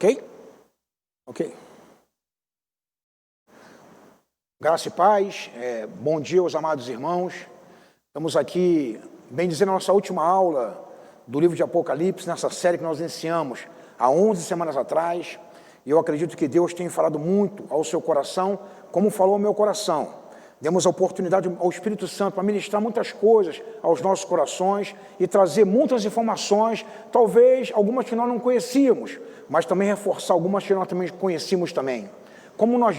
Ok? Ok. Graça e paz, bom dia aos amados irmãos. Estamos aqui, bem dizer, na nossa última aula do livro de Apocalipse, nessa série que nós iniciamos há 11 semanas atrás. E eu acredito que Deus tem falado muito ao seu coração, como falou ao meu coração. Demos a oportunidade ao Espírito Santo para ministrar muitas coisas aos nossos corações e trazer muitas informações, talvez algumas que nós não conhecíamos, mas também reforçar algumas que nós também conhecíamos também. Como nós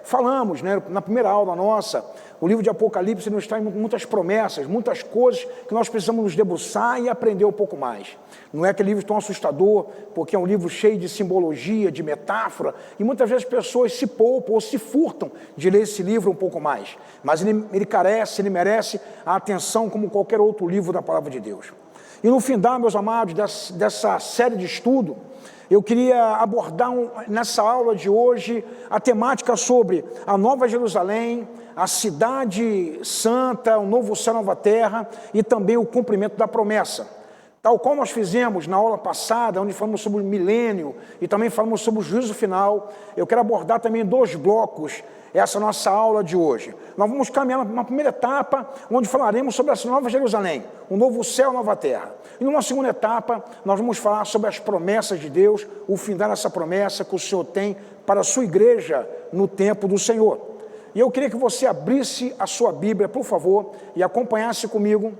falamos, né, na primeira aula nossa, o livro de Apocalipse nos traz muitas promessas, muitas coisas que nós precisamos nos debruçar e aprender um pouco mais. Não é aquele livro tão assustador, porque é um livro cheio de simbologia, de metáfora, e muitas vezes as pessoas se poupam ou se furtam de ler esse livro um pouco mais. Mas ele merece a atenção como qualquer outro livro da Palavra de Deus. E no final, meus amados, dessa série de estudo, eu queria abordar nessa aula de hoje a temática sobre a Nova Jerusalém, a cidade santa, o novo céu, nova terra e também o cumprimento da promessa. Tal qual nós fizemos na aula passada, onde falamos sobre o milênio e também falamos sobre o juízo final, eu quero abordar também 2 blocos essa nossa aula de hoje. Nós vamos caminhar na primeira etapa, onde falaremos sobre essa Nova Jerusalém, o novo céu, nova terra. E numa segunda etapa, nós vamos falar sobre as promessas de Deus, o findar dessa promessa que o Senhor tem para a sua igreja no tempo do Senhor. E eu queria que você abrisse a sua Bíblia, por favor, e acompanhasse comigo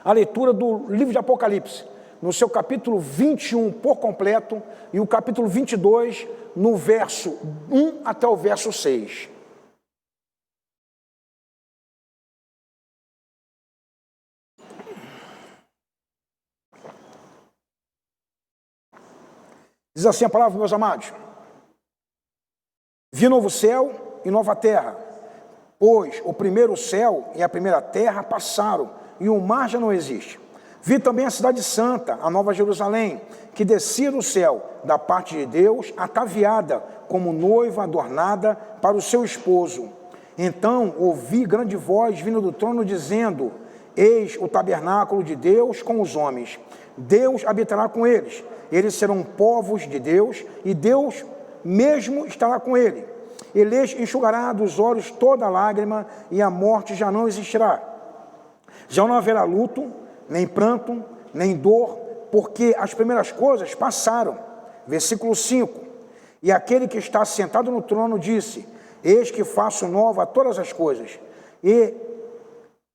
a leitura do livro de Apocalipse, no seu capítulo 21 por completo, e o capítulo 22, no verso 1 até o verso 6. Diz assim a palavra, meus amados: vi novo céu e nova terra, pois o primeiro céu e a primeira terra passaram, e o mar já não existe. Vi também a cidade santa, a Nova Jerusalém, que descia do céu, da parte de Deus, ataviada como noiva adornada para o seu esposo. Então ouvi grande voz vindo do trono, dizendo: eis o tabernáculo de Deus com os homens. Deus habitará com eles. Eles serão povos de Deus, e Deus mesmo estará com ele. Ele enxugará dos olhos toda lágrima, e a morte já não existirá. Já não haverá luto, nem pranto, nem dor, porque as primeiras coisas passaram. Versículo 5. E aquele que está sentado no trono disse: eis que faço nova todas as coisas. E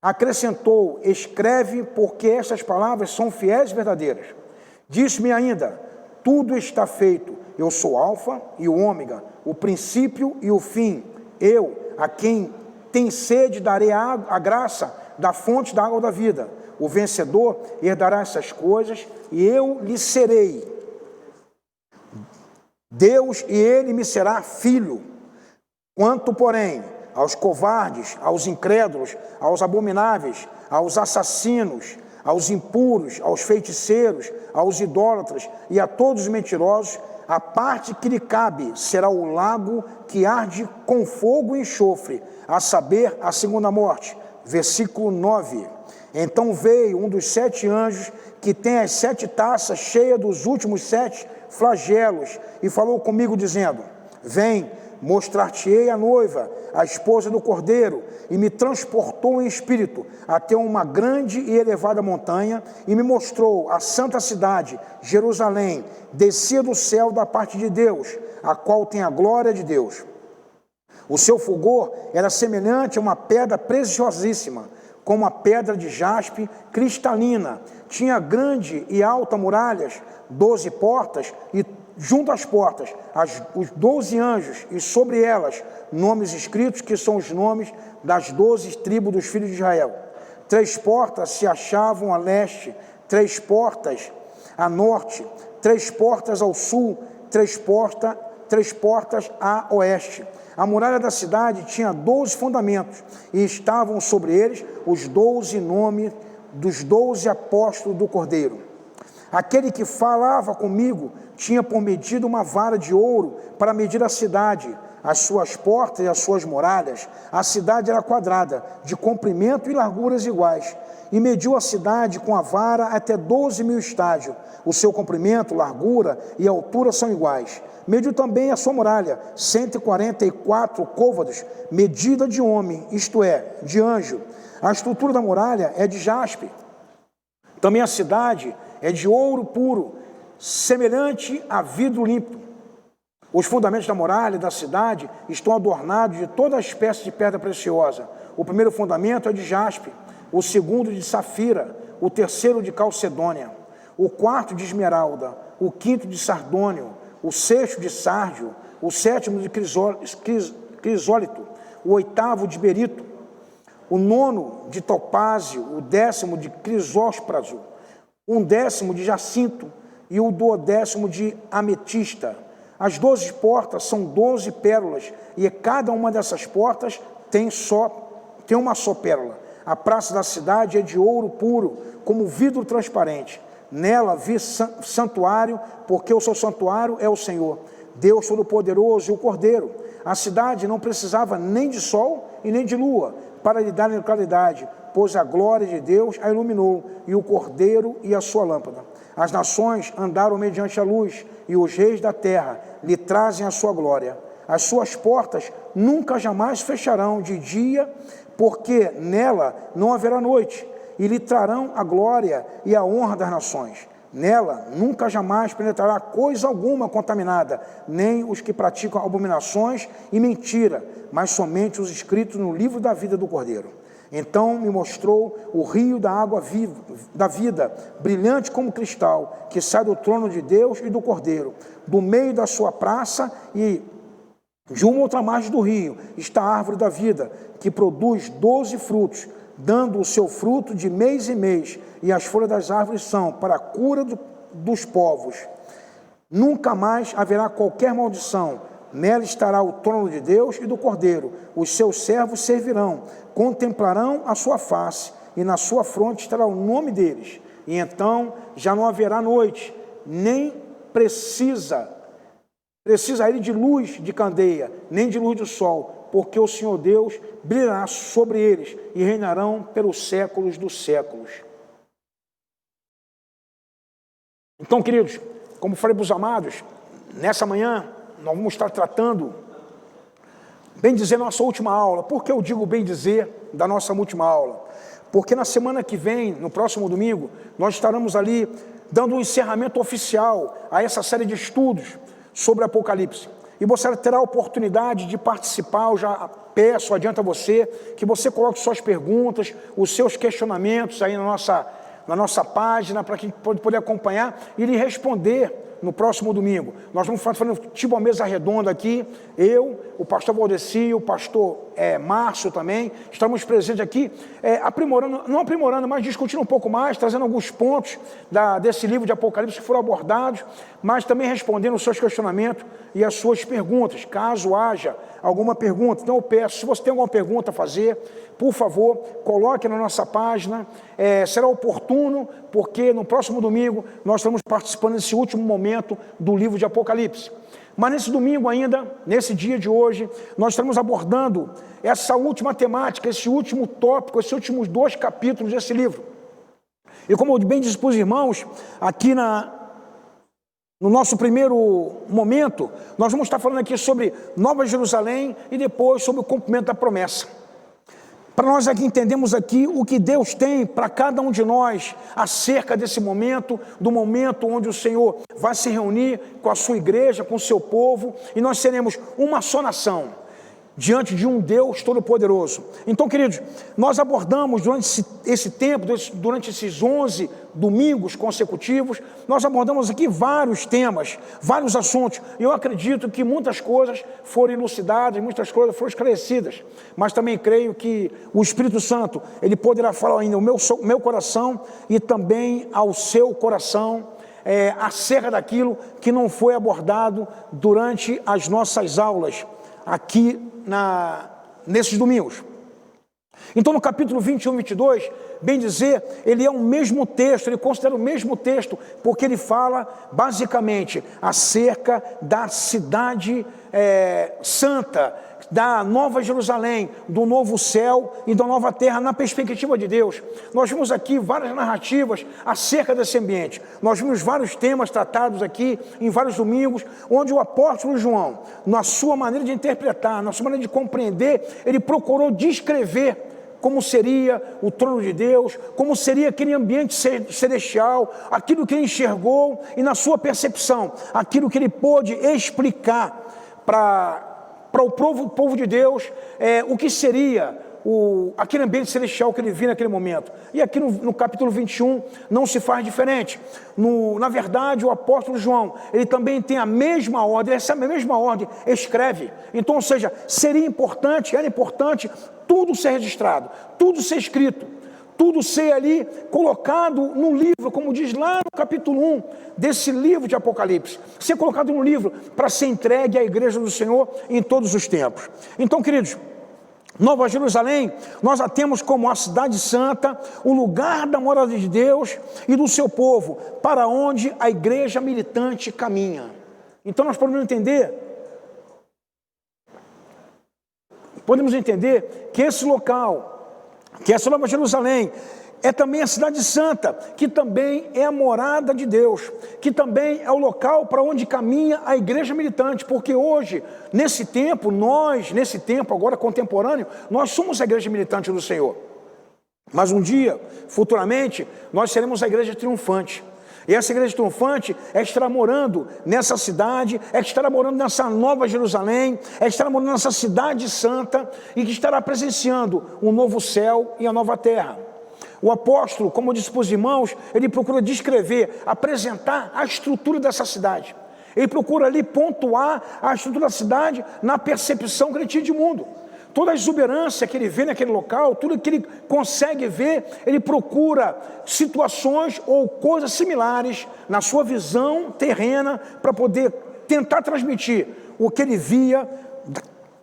acrescentou: escreve, porque estas palavras são fiéis e verdadeiras. Disse-me ainda: tudo está feito. Eu sou Alfa e o Ômega, o princípio e o fim. Eu, a quem tem sede, darei a graça da fonte da água da vida. O vencedor herdará essas coisas, e eu lhe serei Deus, e ele me será filho. Quanto, porém, aos covardes, aos incrédulos, aos abomináveis, aos assassinos, aos impuros, aos feiticeiros, aos idólatras e a todos os mentirosos, a parte que lhe cabe será o lago que arde com fogo e enxofre, a saber, a segunda morte. Versículo 9. Então veio um dos 7 anjos, que tem as 7 taças cheias dos últimos 7 flagelos, e falou comigo, dizendo: vem, mostrar-te-ei a noiva, a esposa do Cordeiro. E me transportou em espírito até uma grande e elevada montanha, e me mostrou a santa cidade, Jerusalém, descia do céu da parte de Deus, a qual tem a glória de Deus. O seu fulgor era semelhante a uma pedra preciosíssima, como a pedra de jaspe cristalina. Tinha grande e alta muralhas, 12 portas, e junto às portas os 12 anjos, e sobre elas nomes escritos, que são os nomes das 12 tribos dos filhos de Israel. 3 portas se achavam a leste, 3 portas a norte, 3 portas ao sul, 3 portas a oeste. A muralha da cidade tinha 12 fundamentos, e estavam sobre eles os 12 nomes dos 12 apóstolos do Cordeiro. Aquele que falava comigo tinha por medida uma vara de ouro para medir a cidade, as suas portas e as suas muralhas. A cidade era quadrada, de comprimento e larguras iguais, e mediu a cidade com a vara até 12.000 estádios. O seu comprimento, largura e altura são iguais. Mediu também a sua muralha, 144 côvados, medida de homem, isto é, de anjo. A estrutura da muralha é de jaspe. Também a cidade é de ouro puro, semelhante a vidro limpo. Os fundamentos da muralha da cidade estão adornados de toda espécie de pedra preciosa. O primeiro fundamento é de jaspe, o segundo de safira, o terceiro de calcedônia, o quarto de esmeralda, o quinto de sardônio, o sexto de sárdio, o sétimo de crisólito, o oitavo de berito, o nono de topázio, o 10º de crisópraso, o 10º de jacinto e o 12º de ametista. As 12 portas são 12 pérolas, e cada uma dessas portas tem uma só pérola. A praça da cidade é de ouro puro, como vidro transparente. Nela vi santuário, porque o seu santuário é o Senhor, Deus Todo-Poderoso e o Cordeiro. A cidade não precisava nem de sol e nem de lua para lhe dar claridade, pois a glória de Deus a iluminou, e o Cordeiro e a sua lâmpada. As nações andaram mediante a luz, e os reis da terra lhe trazem a sua glória. As suas portas nunca jamais fecharão de dia, porque nela não haverá noite, e lhe trarão a glória e a honra das nações. Nela nunca jamais penetrará coisa alguma contaminada, nem os que praticam abominações e mentira, mas somente os escritos no livro da vida do Cordeiro. Então me mostrou o rio da água viva, da vida, brilhante como cristal, que sai do trono de Deus e do Cordeiro. Do meio da sua praça e de uma outra margem do rio está a árvore da vida, que produz 12 frutos, dando o seu fruto de mês em mês, e as folhas das árvores são para a cura dos povos. Nunca mais haverá qualquer maldição. Nela estará o trono de Deus e do Cordeiro. Os seus servos servirão, contemplarão a sua face, e na sua fronte estará o nome deles. E então já não haverá noite, nem precisa ele de luz de candeia, nem de luz do sol, porque o Senhor Deus brilhará sobre eles e reinarão pelos séculos dos séculos. Então, queridos, como falei para os amados, nessa manhã nós vamos estar tratando, bem dizer, nossa última aula. Por que eu digo bem dizer da nossa última aula? Porque na semana que vem, no próximo domingo, nós estaremos ali dando um encerramento oficial a essa série de estudos sobre Apocalipse. E você terá a oportunidade de participar. Eu já peço, adianta você, que você coloque suas perguntas, os seus questionamentos aí na nossa página, para que a gente poder acompanhar e lhe responder no próximo domingo. Nós vamos fazer tipo uma mesa redonda aqui, eu, o pastor Valdeci, o pastor Márcio também, estamos presentes aqui, não aprimorando, mas discutindo um pouco mais, trazendo alguns pontos desse livro de Apocalipse que foram abordados, mas também respondendo os seus questionamentos e as suas perguntas, caso haja alguma pergunta. Então eu peço, se você tem alguma pergunta a fazer, por favor, coloque na nossa página. Será oportuno, porque no próximo domingo nós estamos participando desse último momento do livro de Apocalipse. Mas nesse domingo ainda, nesse dia de hoje, nós estamos abordando essa última temática, esse último tópico, esses últimos 2 capítulos desse livro. E como eu bem disse para os irmãos, aqui no nosso primeiro momento, nós vamos estar falando aqui sobre Nova Jerusalém e depois sobre o cumprimento da promessa. Para nós aqui entendemos aqui o que Deus tem para cada um de nós acerca desse momento, do momento onde o Senhor vai se reunir com a sua igreja, com o seu povo, e nós seremos uma só nação, diante de um Deus Todo-Poderoso. Então, queridos, nós abordamos durante esse tempo, durante esses 11 domingos consecutivos, nós abordamos aqui vários temas, vários assuntos, e eu acredito que muitas coisas foram elucidadas, muitas coisas foram esclarecidas, mas também creio que o Espírito Santo, ele poderá falar ainda ao meu coração e também ao seu coração, acerca daquilo que não foi abordado durante as nossas aulas aqui nesses domingos. Então no capítulo 21, 22, bem dizer, ele é o mesmo texto, ele considera o mesmo texto, porque ele fala basicamente acerca da cidade santa, da Nova Jerusalém, do novo céu e da nova terra na perspectiva de Deus. Nós vimos aqui várias narrativas acerca desse ambiente. Nós vimos vários temas tratados aqui em vários domingos, onde o apóstolo João, na sua maneira de interpretar, na sua maneira de compreender, ele procurou descrever como seria o trono de Deus, como seria aquele ambiente celestial, aquilo que ele enxergou e na sua percepção, aquilo que ele pôde explicar para o povo de Deus, o que seria aquele ambiente celestial que ele viu naquele momento. E aqui no capítulo 21 não se faz diferente. Na verdade, o apóstolo João, ele também tem a mesma ordem, essa mesma ordem, escreve. Então, ou seja, era importante tudo ser registrado, tudo ser escrito, tudo ser ali colocado no livro, como diz lá no capítulo 1 desse livro de Apocalipse, ser colocado no livro para ser entregue à igreja do Senhor em todos os tempos. Então, queridos, Nova Jerusalém, nós a temos como a cidade santa, o lugar da morada de Deus e do seu povo, para onde a igreja militante caminha. Então nós podemos entender que esse local, que essa Nova Jerusalém, é também a cidade santa, que também é a morada de Deus, que também é o local para onde caminha a igreja militante, porque hoje, nesse tempo agora contemporâneo, nós somos a igreja militante do Senhor. Mas um dia, futuramente, nós seremos a igreja triunfante. E essa igreja triunfante estará morando nessa cidade, estará morando nessa Nova Jerusalém, estará morando nessa cidade santa e que estará presenciando o novo céu e a nova terra. O apóstolo, como eu disse para os irmãos, ele procura descrever, apresentar a estrutura dessa cidade. Ele procura ali pontuar a estrutura da cidade na percepção que ele tinha de mundo. Toda a exuberância que ele vê naquele local, tudo que ele consegue ver, ele procura situações ou coisas similares na sua visão terrena para poder tentar transmitir o que ele via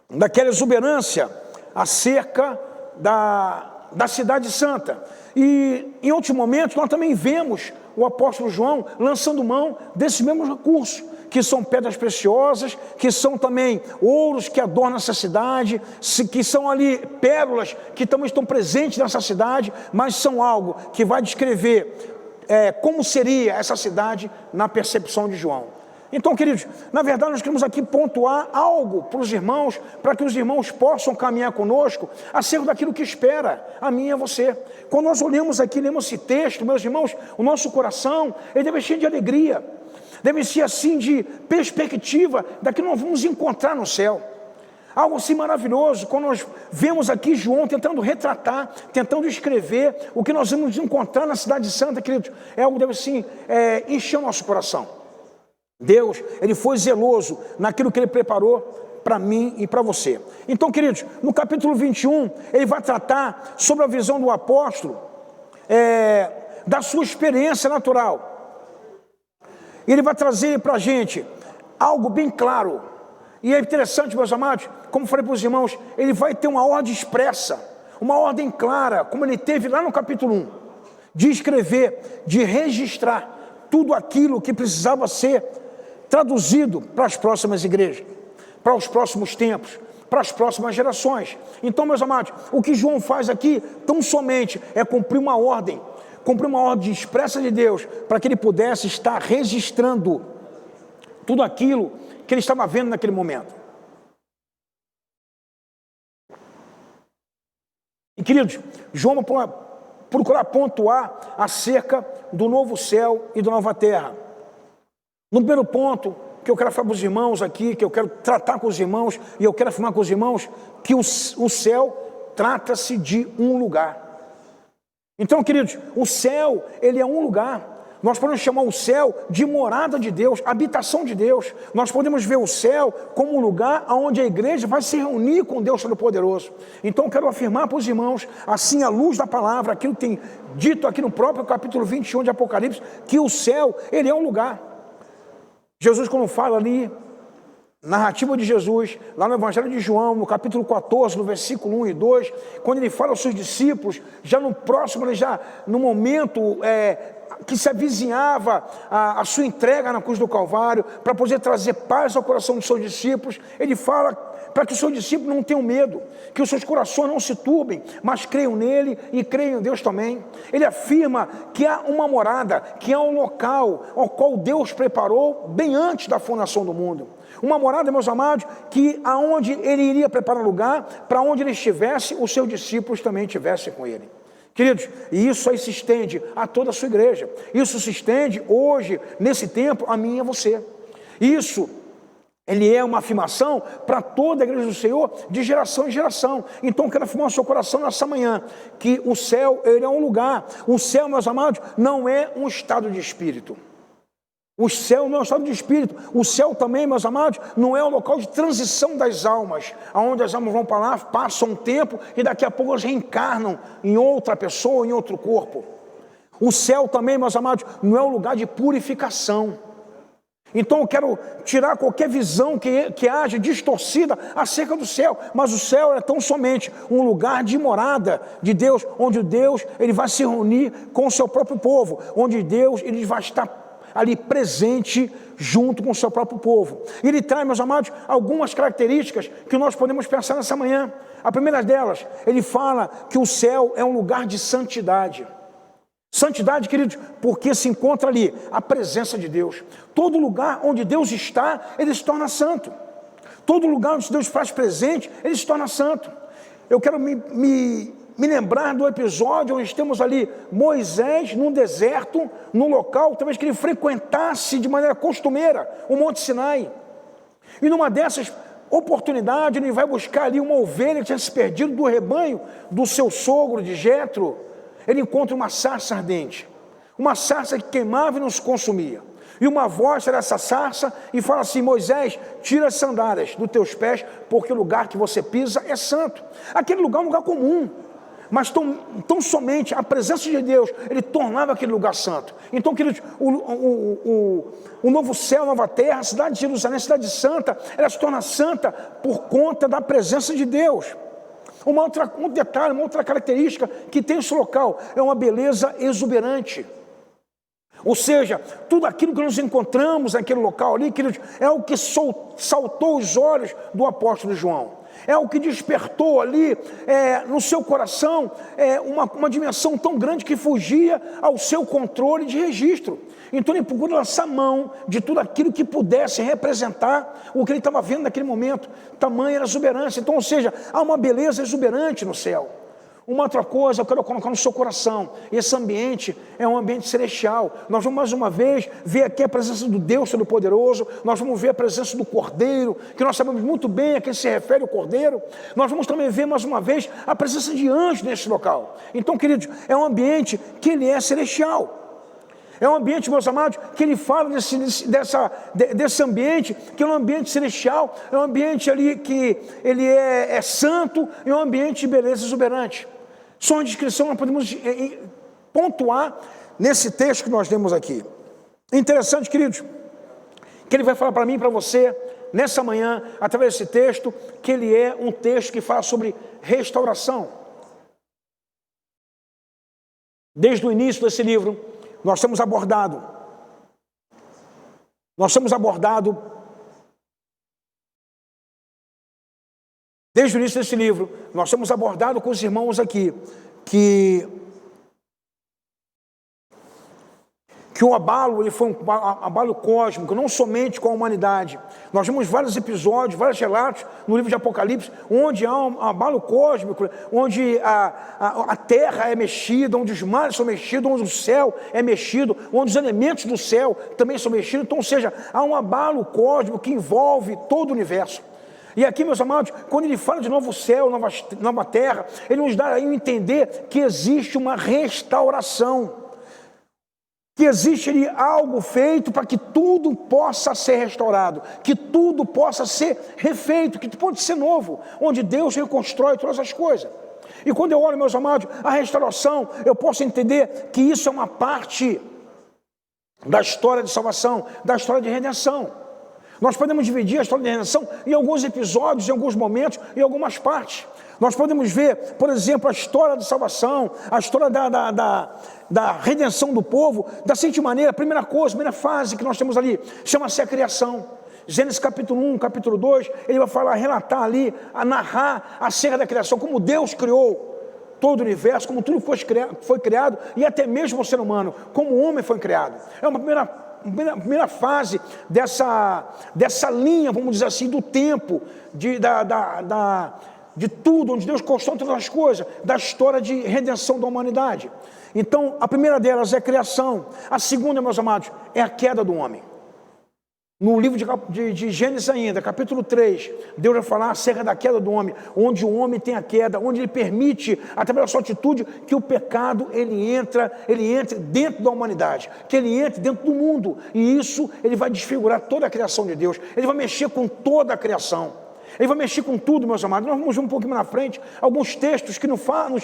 daquela exuberância acerca da cidade santa. E em outros momentos nós também vemos o apóstolo João lançando mão desses mesmos recursos, que são pedras preciosas, que são também ouros que adornam essa cidade, que são ali pérolas que também estão presentes nessa cidade, mas são algo que vai descrever como seria essa cidade na percepção de João. Então, queridos, na verdade nós queremos aqui pontuar algo para os irmãos, para que os irmãos possam caminhar conosco acerca daquilo que espera a mim e a você. Quando nós olhamos aqui, lemos esse texto, meus irmãos, o nosso coração, ele deve ser de alegria, deve ser assim de perspectiva daquilo que nós vamos encontrar no céu. Algo assim maravilhoso, quando nós vemos aqui João tentando retratar, tentando escrever o que nós vamos encontrar na cidade santa, queridos, é algo que deve assim encher o nosso coração. Deus, ele foi zeloso naquilo que ele preparou para mim e para você. Então, queridos, no capítulo 21, ele vai tratar sobre a visão do apóstolo, da sua experiência natural. Ele vai trazer para a gente algo bem claro. E é interessante, meus amados, como falei para os irmãos, ele vai ter uma ordem expressa, uma ordem clara, como ele teve lá no capítulo 1, de escrever, de registrar tudo aquilo que precisava ser traduzido para as próximas igrejas, para os próximos tempos, para as próximas gerações. Então, meus amados, o que João faz aqui, tão somente, é cumprir uma ordem expressa de Deus, para que ele pudesse estar registrando tudo aquilo que ele estava vendo naquele momento. E, queridos, João vai procurar pontuar acerca do novo céu e da nova terra. No primeiro ponto que eu quero falar para os irmãos aqui, que eu quero tratar com os irmãos, e eu quero afirmar com os irmãos, que o céu trata-se de um lugar. Então, queridos, o céu, ele é um lugar. Nós podemos chamar o céu de morada de Deus, habitação de Deus. Nós podemos ver o céu como um lugar onde a igreja vai se reunir com Deus Todo-Poderoso. Então eu quero afirmar para os irmãos, assim à luz da palavra, aquilo que tem dito aqui no próprio capítulo 21 de Apocalipse, que o céu, ele é um lugar. Jesus, quando fala ali narrativa de Jesus, lá no Evangelho de João, no capítulo 14, no versículo 1 e 2, quando ele fala aos seus discípulos, já no próximo, já no momento que se avizinhava a sua entrega na cruz do Calvário, para poder trazer paz ao coração dos seus discípulos, ele fala para que os seus discípulos não tenham medo, que os seus corações não se turbem, mas creiam nele e creiam em Deus também. Ele afirma que há uma morada, que há um local ao qual Deus preparou bem antes da fundação do mundo. Uma morada, meus amados, que aonde ele iria preparar lugar, para onde ele estivesse, os seus discípulos também estivessem com ele. Queridos, e isso aí se estende a toda a sua igreja. Isso se estende hoje, nesse tempo, a mim e a você. Isso, ele é uma afirmação para toda a igreja do Senhor, de geração em geração. Então, eu quero afirmar no seu coração nessa manhã, que o céu, ele é um lugar. O céu, meus amados, não é um estado de espírito. O céu não é um estado de espírito. O céu também, meus amados, não é um local de transição das almas, onde as almas vão para lá, passam um tempo e daqui a pouco elas reencarnam em outra pessoa, em outro corpo. O céu também, meus amados, não é um lugar de purificação. Então eu quero tirar qualquer visão que haja distorcida acerca do céu, mas o céu é tão somente um lugar de morada de Deus, onde Deus ele vai se reunir com o seu próprio povo, onde Deus ele vai estar ali presente junto com o seu próprio povo. Ele traz, meus amados, algumas características que nós podemos pensar nessa manhã. A primeira delas, ele fala que o céu é um lugar de santidade. Santidade, queridos, porque se encontra ali a presença de Deus. Todo lugar onde Deus está, ele se torna santo. Todo lugar onde Deus faz presente, ele se torna santo. Eu quero me lembrar do episódio onde temos ali Moisés num deserto, num local, talvez que ele frequentasse de maneira costumeira o Monte Sinai. E numa dessas oportunidades, ele vai buscar ali uma ovelha que tinha se perdido do rebanho do seu sogro, de Jetro. Ele encontra uma sarça ardente, uma sarça que queimava e não se consumia. E uma voz era essa sarça e fala assim: Moisés, tira as sandálias dos teus pés, porque o lugar que você pisa é santo. Aquele lugar é um lugar comum, mas tão somente a presença de Deus, ele tornava aquele lugar santo. Então, queridos, o novo céu, a nova terra, a cidade de Jerusalém, a cidade santa, ela se torna santa por conta da presença de Deus. Um detalhe, uma outra característica que tem esse local, é uma beleza exuberante. Ou seja, tudo aquilo que nós encontramos naquele local ali, queridos, é o que saltou os olhos do apóstolo João. É o que despertou ali no seu coração uma dimensão tão grande que fugia ao seu controle de registro. Então ele procura lançar mão de tudo aquilo que pudesse representar o que ele estava vendo naquele momento. Tamanha era a exuberância. Então, ou seja, há uma beleza exuberante no céu. Uma outra coisa eu quero colocar no seu coração: esse ambiente é um ambiente celestial. Nós vamos mais uma vez ver aqui a presença do Deus Todo-Poderoso. Nós vamos ver a presença do Cordeiro, que nós sabemos muito bem a quem se refere o Cordeiro. Nós vamos também ver mais uma vez a presença de anjos nesse local. Então, queridos, é um ambiente que ele é celestial. É um ambiente, meus amados, que ele fala desse ambiente, que é um ambiente celestial, é um ambiente ali que ele é santo, é um ambiente de beleza exuberante. Só uma descrição nós podemos pontuar nesse texto que nós lemos aqui. Interessante, queridos, que ele vai falar para mim e para você, nessa manhã, através desse texto, que ele é um texto que fala sobre restauração. Desde o início desse livro, nós temos abordado, desde o início desse livro, nós temos abordado com os irmãos aqui, que o abalo ele foi um abalo cósmico, não somente com a humanidade. Nós vimos vários episódios, vários relatos no livro de Apocalipse, onde há um abalo cósmico, onde a terra é mexida, onde os mares são mexidos, onde o céu é mexido, onde os elementos do céu também são mexidos. Então, ou seja, há um abalo cósmico que envolve todo o universo. E aqui, meus amados, quando ele fala de novo céu, nova terra, ele nos dá aí a entender que existe uma restauração, que existe ali algo feito para que tudo possa ser restaurado, que tudo possa ser refeito, que pode ser novo, onde Deus reconstrói todas as coisas. E quando eu olho, meus amados, a restauração, eu posso entender que isso é uma parte da história de salvação, da história de redenção. Nós podemos dividir a história da redenção em alguns episódios, em alguns momentos, em algumas partes. Nós podemos ver, por exemplo, a história da salvação, a história da redenção do povo, da seguinte maneira. A primeira fase que nós temos ali, chama-se a criação. Gênesis capítulo 1, capítulo 2, ele vai falar, relatar ali, a narrar acerca da criação, como Deus criou todo o universo, como tudo foi criado, e até mesmo o ser humano, como o homem foi criado. É uma primeira fase dessa linha, vamos dizer assim, do tempo, de tudo, onde Deus constrói todas as coisas, da história de redenção da humanidade. Então, a primeira delas é a criação. A segunda, meus amados, é a queda do homem. No livro de Gênesis ainda, capítulo 3, Deus vai falar acerca da queda do homem, onde o homem tem a queda, onde ele permite, através da sua atitude, que o pecado ele entre dentro da humanidade, que ele entre dentro do mundo, e isso ele vai desfigurar toda a criação de Deus, ele vai mexer com toda a criação, ele vai mexer com tudo, meus amados. Nós vamos ver um pouquinho na frente alguns textos que nos falam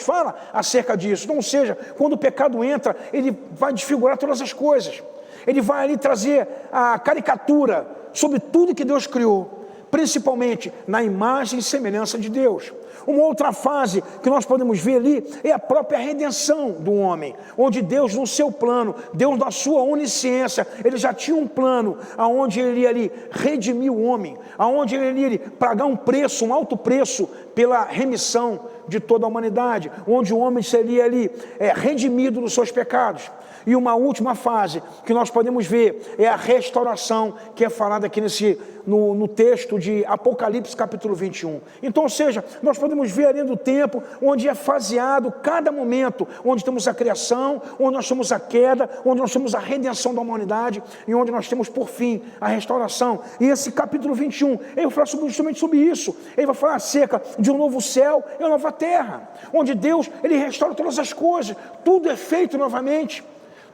acerca disso. Então, ou seja, quando o pecado entra, ele vai desfigurar todas as coisas. Ele vai ali trazer a caricatura sobre tudo que Deus criou, principalmente na imagem e semelhança de Deus. Uma outra fase que nós podemos ver ali é a própria redenção do homem, onde Deus, no seu plano, Deus na sua onisciência, ele já tinha um plano, aonde ele ia ali redimir o homem, aonde ele ia ali pagar um preço, um alto preço, pela remissão de toda a humanidade, onde o homem seria ali redimido dos seus pecados. E uma última fase que nós podemos ver é a restauração, que é falada aqui no texto de Apocalipse capítulo 21. Então, ou seja, nós podemos ver ali do tempo onde é faseado cada momento, onde temos a criação, onde nós temos a queda, onde nós temos a redenção da humanidade e onde nós temos por fim a restauração. E esse capítulo 21, ele vai falar justamente sobre isso. Ele vai falar acerca de um novo céu e uma nova terra, onde Deus ele restaura todas as coisas, tudo é feito novamente.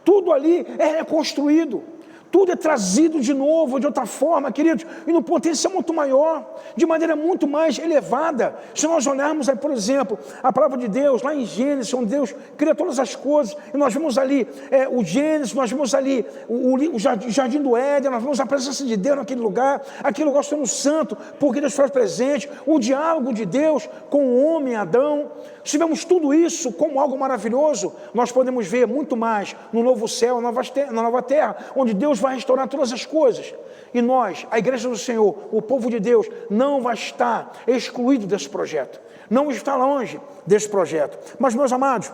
Tudo ali é reconstruído, tudo é trazido de novo, de outra forma, queridos, e no potencial muito maior, de maneira muito mais elevada. Se nós olharmos aí, por exemplo, a palavra de Deus, lá em Gênesis, onde Deus cria todas as coisas, e nós vemos ali o Gênesis, nós vemos ali o Jardim do Éden, nós vemos a presença de Deus naquele lugar, aquele lugar sendo santo, porque Deus faz presente, o diálogo de Deus com o homem Adão. Se vemos tudo isso como algo maravilhoso, nós podemos ver muito mais no novo céu, na nova terra, onde Deus vai restaurar todas as coisas. E nós, a igreja do Senhor, o povo de Deus, não vai estar excluído desse projeto, não está longe desse projeto. Mas, meus amados,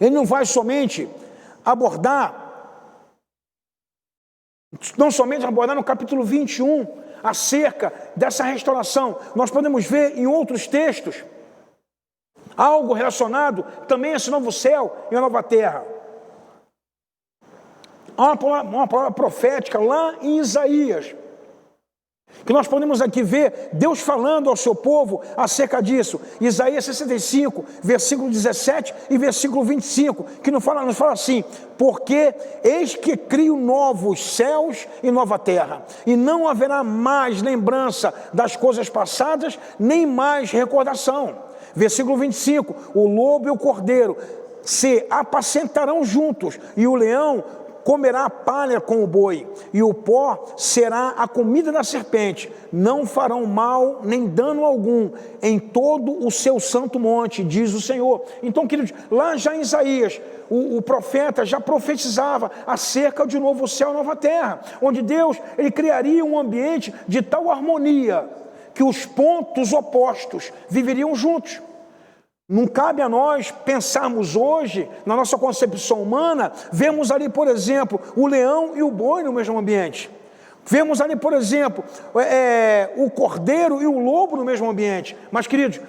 ele não vai somente abordar, no capítulo 21, acerca dessa restauração. Nós podemos ver em outros textos algo relacionado também a esse novo céu e a nova terra. Há uma palavra profética lá em Isaías, que nós podemos aqui ver Deus falando ao seu povo acerca disso. Isaías 65, versículo 17 e versículo 25, que nos fala assim: porque eis que crio novos céus e nova terra, e não haverá mais lembrança das coisas passadas, nem mais recordação. Versículo 25, o lobo e o cordeiro se apacentarão juntos, e o leão comerá a palha com o boi, e o pó será a comida da serpente. Não farão mal nem dano algum em todo o seu santo monte, diz o Senhor. Então, queridos, lá já em Isaías, o profeta já profetizava acerca de um novo céu e nova terra, onde Deus ele criaria um ambiente de tal harmonia que os pontos opostos viveriam juntos. Não cabe a nós pensarmos hoje, na nossa concepção humana, vemos ali, por exemplo, o leão e o boi no mesmo ambiente. Vemos ali, por exemplo, o cordeiro e o lobo no mesmo ambiente. Mas, queridos,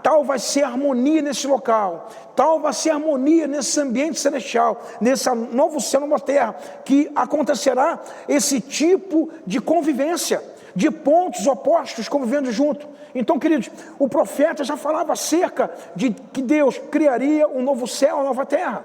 tal vai ser a harmonia nesse local, tal vai ser a harmonia nesse ambiente celestial, nesse novo céu e nova terra, que acontecerá esse tipo de convivência, de pontos opostos convivendo junto. Então, queridos, o profeta já falava acerca de que Deus criaria um novo céu, uma nova terra.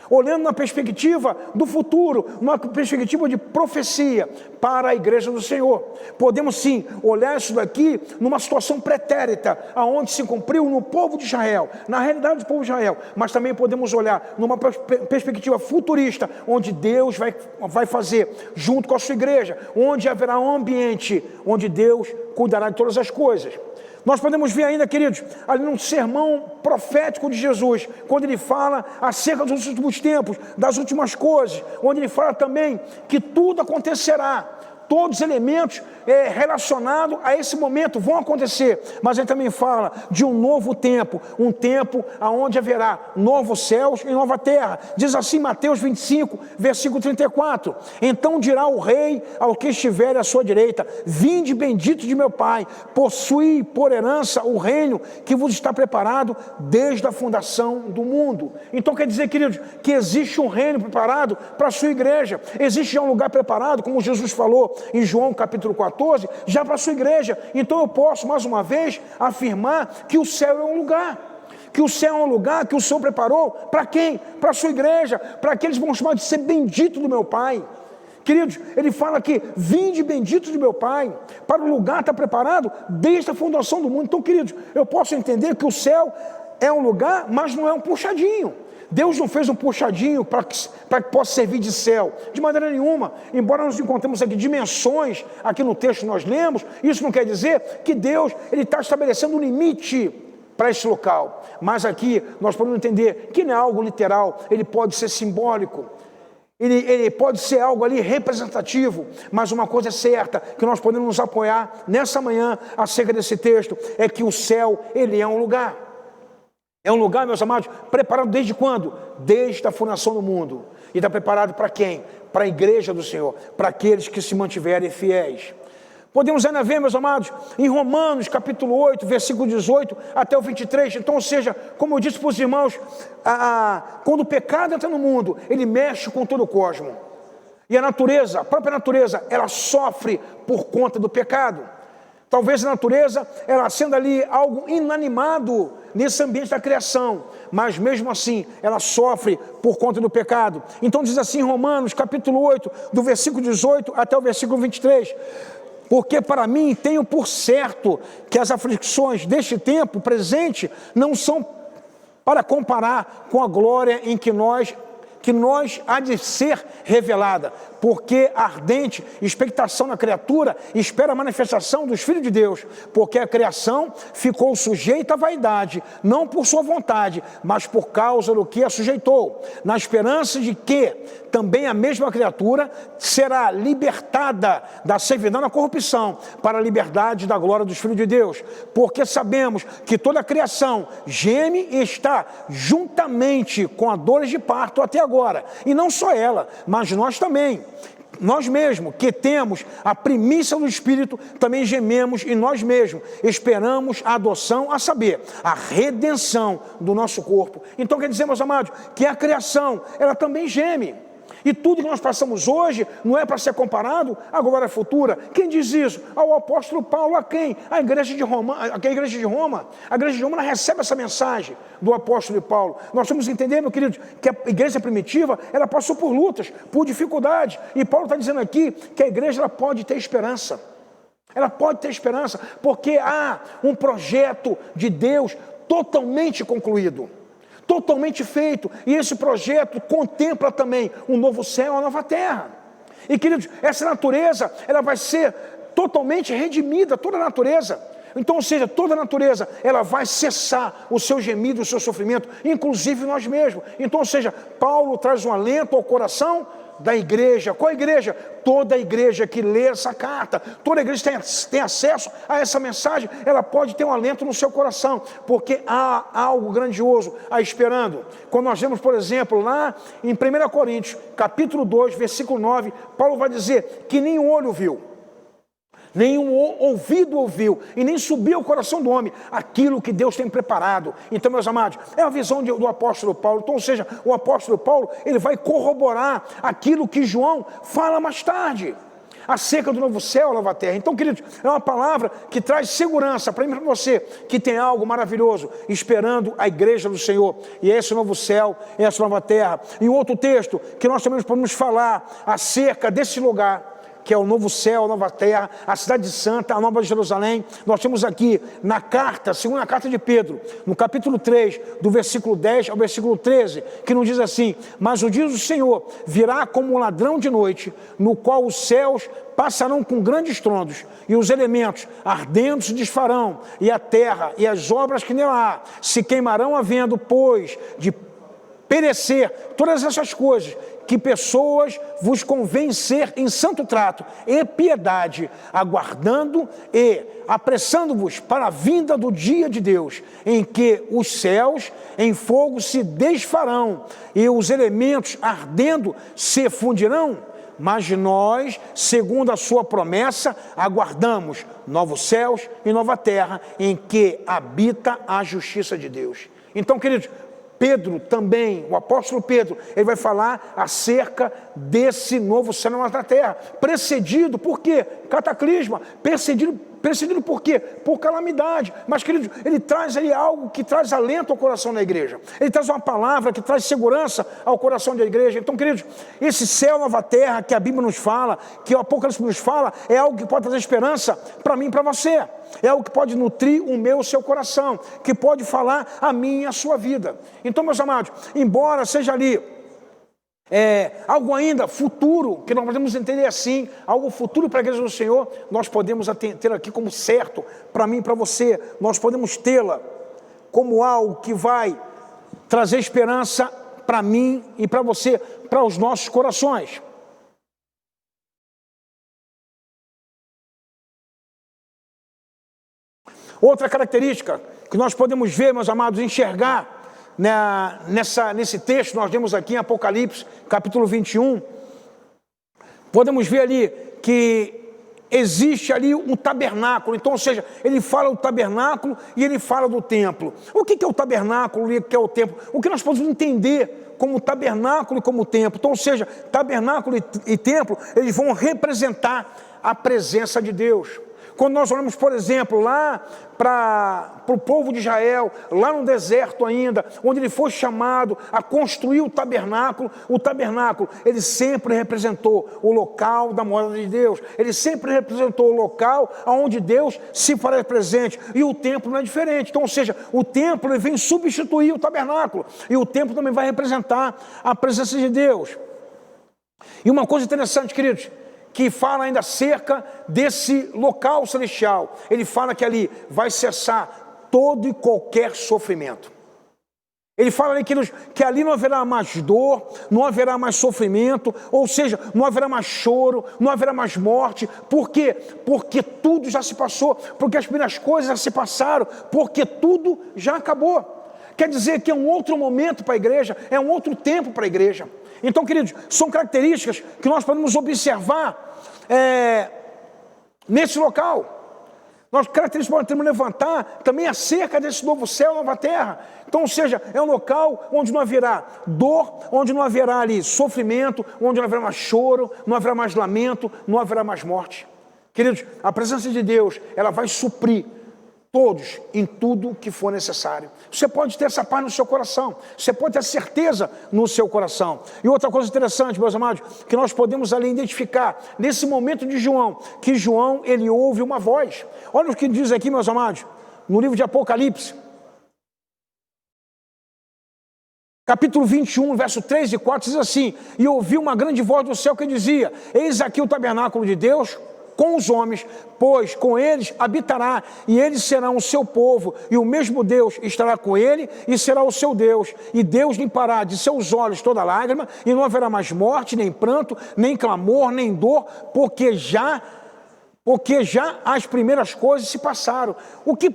olhando na perspectiva do futuro, numa perspectiva de profecia para a igreja do Senhor. Podemos sim olhar isso daqui numa situação pretérita, aonde se cumpriu no povo de Israel, na realidade do povo de Israel, mas também podemos olhar numa perspectiva futurista, onde Deus vai fazer junto com a sua igreja, onde haverá um ambiente onde Deus cuidará de todas as coisas. Nós podemos ver ainda, queridos, ali num sermão profético de Jesus, quando ele fala acerca dos últimos tempos, das últimas coisas, onde ele fala também que tudo acontecerá, todos os elementos relacionados a esse momento vão acontecer, mas ele também fala de um novo tempo, um tempo onde haverá novos céus e nova terra. Diz assim Mateus 25, versículo 34, então dirá o rei ao que estiver à sua direita, vinde bendito de meu Pai, possui por herança o reino que vos está preparado desde a fundação do mundo. Então quer dizer, queridos, que existe um reino preparado para a sua igreja, existe já um lugar preparado, como Jesus falou em João capítulo 14, já para a sua igreja. Então eu posso mais uma vez afirmar que o céu é um lugar, que o céu é um lugar que o Senhor preparou para quem? Para a sua igreja, para aqueles que vão chamar de ser bendito do meu Pai. Queridos, ele fala que vinde bendito de meu Pai, para o lugar está preparado desde a fundação do mundo. Então, queridos, eu posso entender que o céu é um lugar, mas não é um puxadinho. Deus não fez um puxadinho para que possa servir de céu, de maneira nenhuma. Embora nós encontremos aqui dimensões, aqui no texto que nós lemos, isso não quer dizer que Deus está estabelecendo um limite para esse local. Mas aqui nós podemos entender que não é algo literal, ele pode ser simbólico. Ele pode ser algo ali representativo, mas uma coisa é certa, que nós podemos nos apoiar nessa manhã acerca desse texto, é que o céu, ele é um lugar. É um lugar, meus amados, preparado desde quando? Desde a fundação do mundo. E está preparado para quem? Para a igreja do Senhor, para aqueles que se mantiverem fiéis. Podemos ainda ver, meus amados, em Romanos capítulo 8, versículo 18 até o 23. Então, ou seja, como eu disse para os irmãos, quando o pecado entra no mundo, ele mexe com todo o cosmos. E a natureza, a própria natureza, ela sofre por conta do pecado. Talvez a natureza, ela sendo ali algo inanimado nesse ambiente da criação, mas mesmo assim, ela sofre por conta do pecado. Então diz assim em Romanos, capítulo 8, do versículo 18 até o versículo 23, porque para mim tenho por certo que as aflições deste tempo presente não são para comparar com a glória em que nós há de ser revelada, porque a ardente expectação na criatura espera a manifestação dos filhos de Deus, porque a criação ficou sujeita à vaidade, não por sua vontade, mas por causa do que a sujeitou, na esperança de que também a mesma criatura será libertada da servidão à corrupção, para a liberdade da glória dos filhos de Deus, porque sabemos que toda a criação geme e está juntamente com as dores de parto até agora, e não só ela, mas nós também. Nós mesmos, que temos a primícia do Espírito, também gememos em nós mesmos, esperamos a adoção, a saber, a redenção do nosso corpo. Então quer dizer, meus amados, que a criação, ela também geme. E tudo que nós passamos hoje não é para ser comparado à glória futura. Quem diz isso? Ao apóstolo Paulo. A quem? A igreja de Roma. A igreja de Roma ela recebe essa mensagem do apóstolo Paulo. Nós temos que entender, meu querido, que a igreja primitiva, ela passou por lutas, por dificuldades. E Paulo está dizendo aqui que a igreja ela pode ter esperança. Ela pode ter esperança, porque há um projeto de Deus totalmente concluído, totalmente feito, e esse projeto contempla também um novo céu e uma nova terra. E queridos, essa natureza, ela vai ser totalmente redimida, toda a natureza. Então, ou seja, toda a natureza, ela vai cessar o seu gemido, o seu sofrimento, inclusive nós mesmos. Então, ou seja, Paulo traz um alento ao coração da igreja. Qual igreja? Toda a igreja que lê essa carta, toda a igreja tem acesso a essa mensagem, ela pode ter um alento no seu coração, porque há algo grandioso a esperando. Quando nós vemos, por exemplo, lá em 1 Coríntios, capítulo 2, versículo 9, Paulo vai dizer que nem o olho viu, nenhum ouvido ouviu, e nem subiu ao coração do homem aquilo que Deus tem preparado. Então, meus amados, é a visão do apóstolo Paulo. Então, ou seja, o apóstolo Paulo, ele vai corroborar aquilo que João fala mais tarde. acerca do novo céu e nova terra. Então, queridos, é uma palavra que traz segurança para mim e para você, que tem algo maravilhoso esperando a igreja do Senhor. E é esse novo céu, é essa nova terra. E outro texto que nós também podemos falar acerca desse lugar, que é o novo céu, a nova terra, a cidade santa, a nova Jerusalém. Nós temos aqui na carta, segunda carta de Pedro, no capítulo 3, do versículo 10 ao versículo 13, que nos diz assim: mas o dia do Senhor virá como um ladrão de noite, no qual os céus passarão com grandes estrondos, e os elementos ardendo se desfarão, e a terra e as obras que nela há se queimarão, havendo, pois, de perecer todas essas coisas, que pessoas vos convém ser em santo trato e piedade, aguardando e apressando-vos para a vinda do dia de Deus, em que os céus em fogo se desfarão e os elementos ardendo se fundirão. Mas nós, segundo a sua promessa, aguardamos novos céus e nova terra, em que habita a justiça de Deus. Então, queridos, Pedro também, o apóstolo Pedro, ele vai falar acerca desse novo céu e nova terra, precedido por quê? Cataclisma, precedido por quê? Por calamidade. Mas, querido, ele traz ali algo que traz alento ao coração da igreja. Ele traz uma palavra que traz segurança ao coração da igreja. Então, queridos, esse céu, nova terra que a Bíblia nos fala, que o Apocalipse nos fala, é algo que pode trazer esperança para mim e para você. É algo que pode nutrir o meu, o seu coração, que pode falar a mim e a sua vida. Então, meus amados, embora seja ali algo ainda futuro, que nós podemos entender assim, algo futuro para a igreja do Senhor, nós podemos ter aqui como certo, para mim e para você, nós podemos tê-la como algo que vai trazer esperança para mim e para você, para os nossos corações. Outra característica que nós podemos ver, meus amados, enxergar nesse texto, nós vemos aqui em Apocalipse, capítulo 21, podemos ver ali que existe ali um tabernáculo. Então, ou seja, ele fala do tabernáculo e ele fala do templo. O que é o tabernáculo e o que é o templo? O que nós podemos entender como tabernáculo e como templo? Então, ou seja, tabernáculo e templo, eles vão representar a presença de Deus. Quando nós olhamos, por exemplo, lá para o povo de Israel, lá no deserto ainda, onde ele foi chamado a construir o tabernáculo, ele sempre representou o local da morada de Deus, ele sempre representou o local onde Deus se fará presente, e o templo não é diferente. Então, ou seja, o templo ele vem substituir o tabernáculo, e o templo também vai representar a presença de Deus. E uma coisa interessante, queridos, que fala ainda acerca desse local celestial. Ele fala que ali vai cessar todo e qualquer sofrimento. Ele fala ali que ali não haverá mais dor, não haverá mais sofrimento, ou seja, não haverá mais choro, não haverá mais morte. Por quê? Porque tudo já se passou, porque as primeiras coisas já se passaram, porque tudo já acabou. Quer dizer que é um outro momento para a igreja, é um outro tempo para a igreja. Então, queridos, são características que nós podemos observar nesse local. Nós características podemos levantar também acerca desse novo céu e nova terra. Então, ou seja, é um local onde não haverá dor, onde não haverá ali sofrimento, onde não haverá mais choro, não haverá mais lamento, não haverá mais morte. Queridos, a presença de Deus, ela vai suprir todos, em tudo que for necessário. Você pode ter essa paz no seu coração, você pode ter certeza no seu coração. E outra coisa interessante, meus amados, que nós podemos ali identificar, nesse momento de João, que João, ele ouve uma voz. Olha o que diz aqui, meus amados, no livro de Apocalipse, capítulo 21, verso 3 e 4, diz assim: e ouvi uma grande voz do céu que dizia: eis aqui o tabernáculo de Deus com os homens, pois com eles habitará, e eles serão o seu povo, e o mesmo Deus estará com ele, e será o seu Deus, e Deus limpará de seus olhos toda lágrima, e não haverá mais morte, nem pranto, nem clamor, nem dor, porque já as primeiras coisas se passaram. O que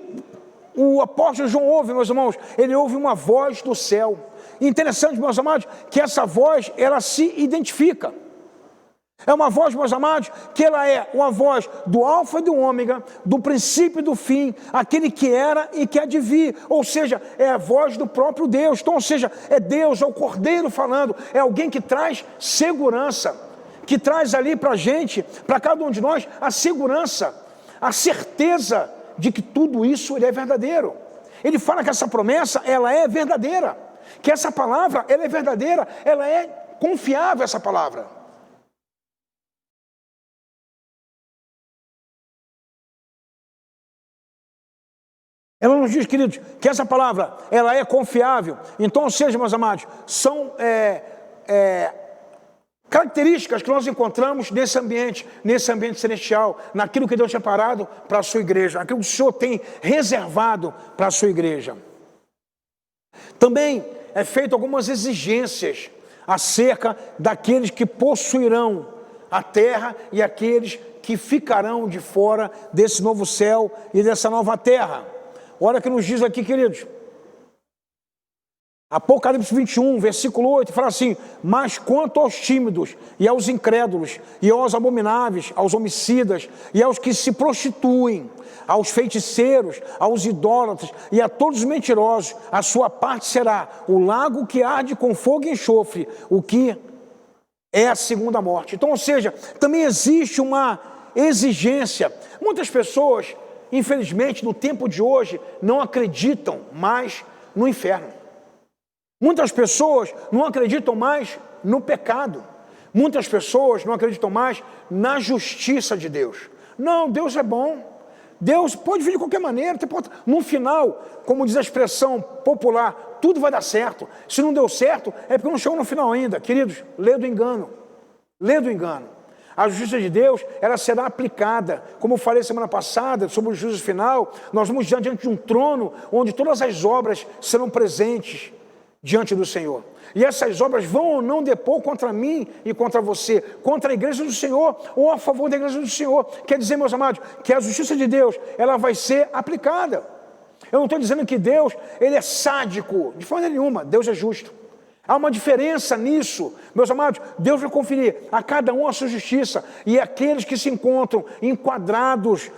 o apóstolo João ouve, meus irmãos? Ele ouve uma voz do céu. Interessante, meus amados, que essa voz, ela se identifica. É uma voz, meus amados, que ela é uma voz do alfa e do ômega, do princípio e do fim, aquele que era e que há de vir. Ou seja, é a voz do próprio Deus. Então, ou seja, é Deus, é o Cordeiro falando, é alguém que traz segurança, que traz ali para a gente, para cada um de nós, a segurança, a certeza de que tudo isso ele é verdadeiro. Ele fala que essa promessa, ela é verdadeira, que essa palavra, ela é verdadeira, ela é confiável, essa palavra. Ela nos diz, queridos, que essa palavra, ela é confiável. Então, ou seja, meus amados, são características que nós encontramos nesse ambiente celestial, naquilo que Deus tinha preparado para a sua igreja, naquilo que o Senhor tem reservado para a sua igreja. Também é feito algumas exigências acerca daqueles que possuirão a terra e aqueles que ficarão de fora desse novo céu e dessa nova terra. Olha o que nos diz aqui, queridos. Apocalipse 21, versículo 8, fala assim: mas quanto aos tímidos e aos incrédulos e aos abomináveis, aos homicidas e aos que se prostituem, aos feiticeiros, aos idólatras e a todos os mentirosos, a sua parte será o lago que arde com fogo e enxofre, o que é a segunda morte. Então, ou seja, também existe uma exigência. Muitas pessoas, infelizmente, no tempo de hoje, não acreditam mais no inferno. Muitas pessoas não acreditam mais no pecado. Muitas pessoas não acreditam mais na justiça de Deus. Não, Deus é bom. Deus pode vir de qualquer maneira. No final, como diz a expressão popular, tudo vai dar certo. Se não deu certo, é porque não chegou no final ainda. Queridos, lê do engano. Lê do engano. A justiça de Deus, ela será aplicada. Como eu falei semana passada sobre o juízo final, nós vamos diante de um trono onde todas as obras serão presentes diante do Senhor. E essas obras vão ou não depor contra mim e contra você, contra a igreja do Senhor ou a favor da igreja do Senhor. Quer dizer, meus amados, que a justiça de Deus, ela vai ser aplicada. Eu não estou dizendo que Deus, ele é sádico, de forma nenhuma. Deus é justo. Há uma diferença nisso, meus amados. Deus vai conferir a cada um a sua justiça, e aqueles que se encontram enquadrados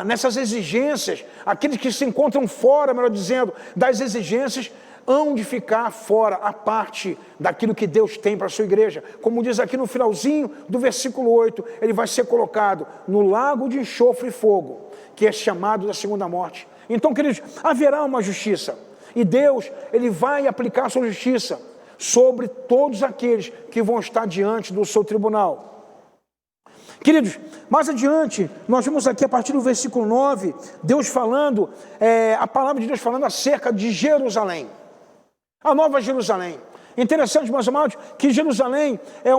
nessas exigências, aqueles que se encontram fora, melhor dizendo, das exigências, hão de ficar fora, a parte daquilo que Deus tem para a sua igreja. Como diz aqui no finalzinho do versículo 8, ele vai ser colocado no lago de enxofre e fogo, que é chamado da segunda morte. Então, queridos, haverá uma justiça, e Deus, ele vai aplicar a sua justiça sobre todos aqueles que vão estar diante do seu tribunal. Queridos, mais adiante, nós vemos aqui a partir do versículo 9, Deus falando, a palavra de Deus falando acerca de Jerusalém. A Nova Jerusalém. Interessante, meus amados, que Jerusalém é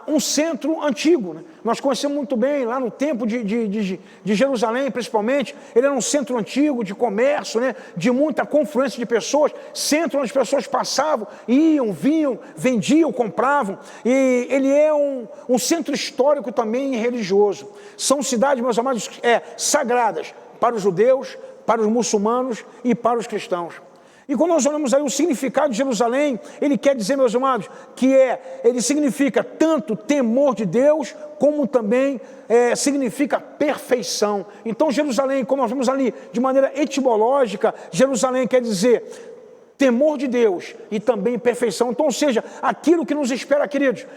um centro antigo, né? Nós conhecemos muito bem, lá no tempo de Jerusalém, principalmente, ele era um centro antigo de comércio, né? De muita confluência de pessoas, centro onde as pessoas passavam, iam, vinham, vendiam, compravam, e ele é um centro histórico também e religioso. São cidades, meus amados, sagradas para os judeus, para os muçulmanos e para os cristãos. E quando nós olhamos aí o significado de Jerusalém, ele quer dizer, meus amados, que ele significa tanto temor de Deus, como também significa perfeição. Então Jerusalém, como nós vemos ali de maneira etimológica, Jerusalém quer dizer temor de Deus e também perfeição. Então, ou seja, aquilo que nos espera, queridos,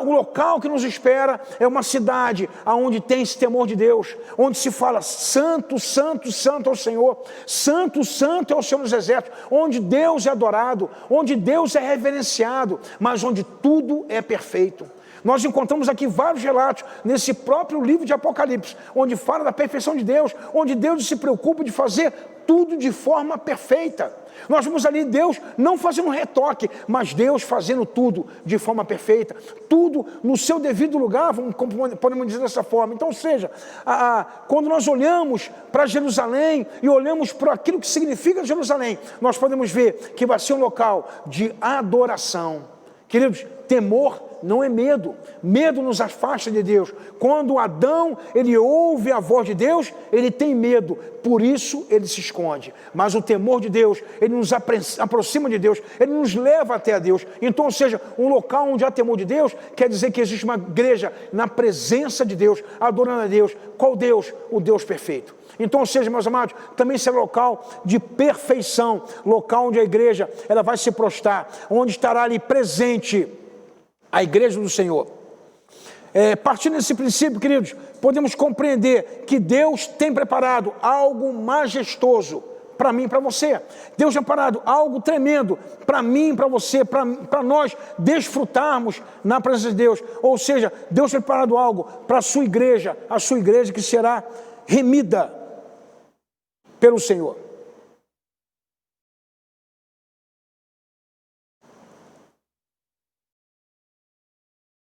o local que nos espera é uma cidade onde tem esse temor de Deus, onde se fala santo, santo, santo ao Senhor, santo, santo é o Senhor dos exércitos, onde Deus é adorado, onde Deus é reverenciado, mas onde tudo é perfeito. Nós encontramos aqui vários relatos nesse próprio livro de Apocalipse, onde fala da perfeição de Deus, onde Deus se preocupa de fazer tudo de forma perfeita. Nós vemos ali Deus não fazendo um retoque, mas Deus fazendo tudo de forma perfeita, tudo no seu devido lugar, podemos dizer dessa forma. Então, ou seja, quando nós olhamos para Jerusalém e olhamos para aquilo que significa Jerusalém, nós podemos ver que vai ser um local de adoração. Queridos, temor não é medo. Medo nos afasta de Deus. Quando Adão, ele ouve a voz de Deus, ele tem medo. Por isso, ele se esconde. Mas o temor de Deus, ele nos aproxima de Deus. Ele nos leva até a Deus. Então, ou seja, um local onde há temor de Deus, quer dizer que existe uma igreja na presença de Deus, adorando a Deus. Qual Deus? O Deus perfeito. Então, ou seja, meus amados, também será local de perfeição. Local onde a igreja, ela vai se prostrar. Onde estará ali presente a igreja do Senhor. partindo desse princípio, queridos, podemos compreender que Deus tem preparado algo majestoso para mim e para você. Deus tem preparado algo tremendo para mim, para você, para nós desfrutarmos na presença de Deus. Ou seja, Deus tem preparado algo para a sua igreja que será remida pelo Senhor.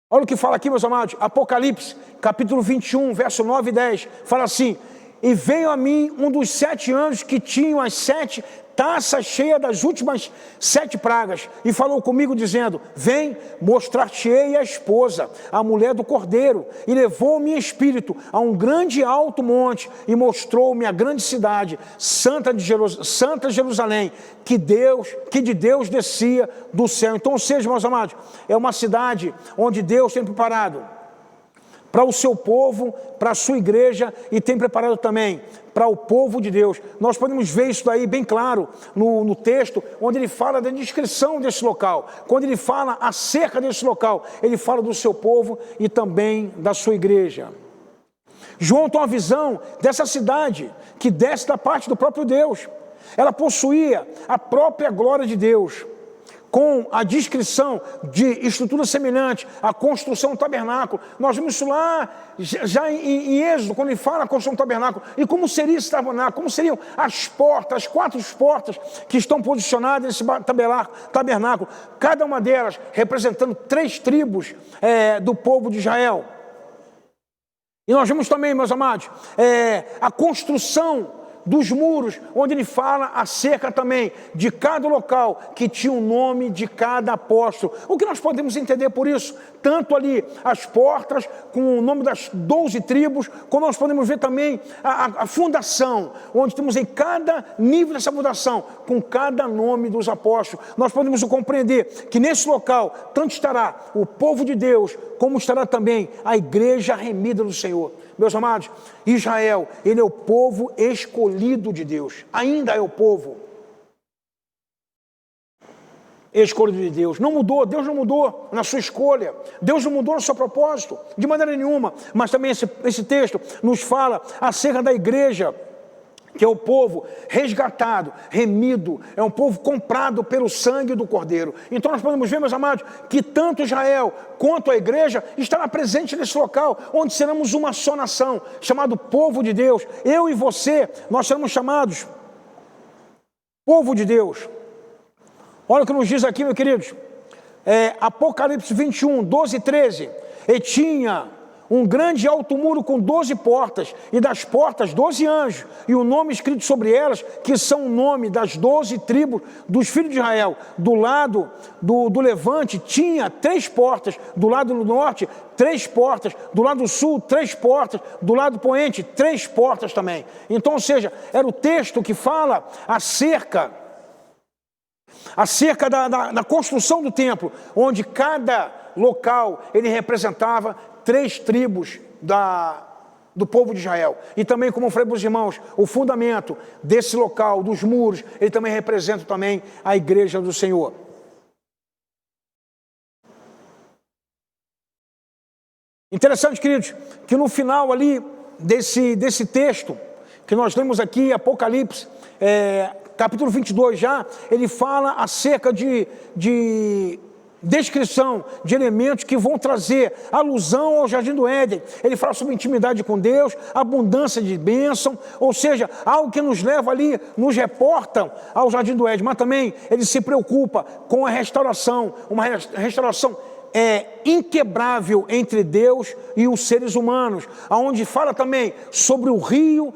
Olha o que fala aqui, meus amados, Apocalipse, capítulo 21, verso 9 e 10, fala assim: e veio a mim um dos 7 anjos que tinham as 7 taças cheias das últimas 7 pragas, e falou comigo dizendo: vem, mostrar-te-ei a esposa, a mulher do Cordeiro. E levou-me em espírito a um grande alto monte, e mostrou-me a grande cidade, Santa Jerusalém, que de Deus descia do céu. Então, ou seja, meus amados, é uma cidade onde Deus tem preparado para o seu povo, para a sua igreja, e tem preparado também para o povo de Deus. Nós podemos ver isso daí bem claro no texto, onde ele fala da descrição desse local. Quando ele fala acerca desse local, ele fala do seu povo e também da sua igreja. João tem uma visão dessa cidade que desce da parte do próprio Deus. Ela possuía a própria glória de Deus, com a descrição de estrutura semelhante à construção do tabernáculo. Nós vimos isso lá, já em Êxodo, quando ele fala a construção do tabernáculo. E como seria esse tabernáculo? Como seriam as portas, as 4 portas que estão posicionadas nesse tabernáculo, cada uma delas representando 3 tribos do povo de Israel. E nós vemos também, meus amados, a construção dos muros, onde ele fala acerca também de cada local que tinha o nome de cada apóstolo. O que nós podemos entender por isso? Tanto ali as portas com o nome das 12 tribos, como nós podemos ver também a fundação, onde temos em cada nível dessa fundação, com cada nome dos apóstolos. Nós podemos compreender que nesse local tanto estará o povo de Deus, como estará também a igreja remida do Senhor. Meus amados, Israel, ele é o povo escolhido de Deus, ainda é o povo escolhido de Deus. Não mudou, Deus não mudou na sua escolha, Deus não mudou no seu propósito, de maneira nenhuma. Mas também esse texto nos fala acerca da igreja, que é o povo resgatado, remido, é um povo comprado pelo sangue do Cordeiro. Então nós podemos ver, meus amados, que tanto Israel quanto a igreja estará presente nesse local, onde seremos uma só nação, chamado povo de Deus. Eu e você, nós seremos chamados povo de Deus. Olha o que nos diz aqui, meus queridos, Apocalipse 21, 12 e 13, e tinha um grande alto muro com 12 portas, e das portas 12 anjos, e o nome escrito sobre elas, que são o nome das 12 tribos dos filhos de Israel. Do lado do levante tinha 3 portas, do lado do norte 3 portas, do lado do sul 3 portas, do lado do poente 3 portas também. Então, ou seja, era o texto que fala acerca da construção do templo, onde cada local ele representava 3 tribos do povo de Israel. E também, como eu falei para os irmãos, o fundamento desse local, dos muros, ele também representa também a igreja do Senhor. Interessante, queridos, que no final ali desse texto que nós lemos aqui, Apocalipse, capítulo 22 já, ele fala acerca de descrição de elementos que vão trazer alusão ao Jardim do Éden. Ele fala sobre intimidade com Deus, abundância de bênção, ou seja, algo que nos leva ali, nos reporta ao Jardim do Éden, mas também ele se preocupa com a restauração, uma restauração inquebrável entre Deus e os seres humanos, aonde fala também sobre o rio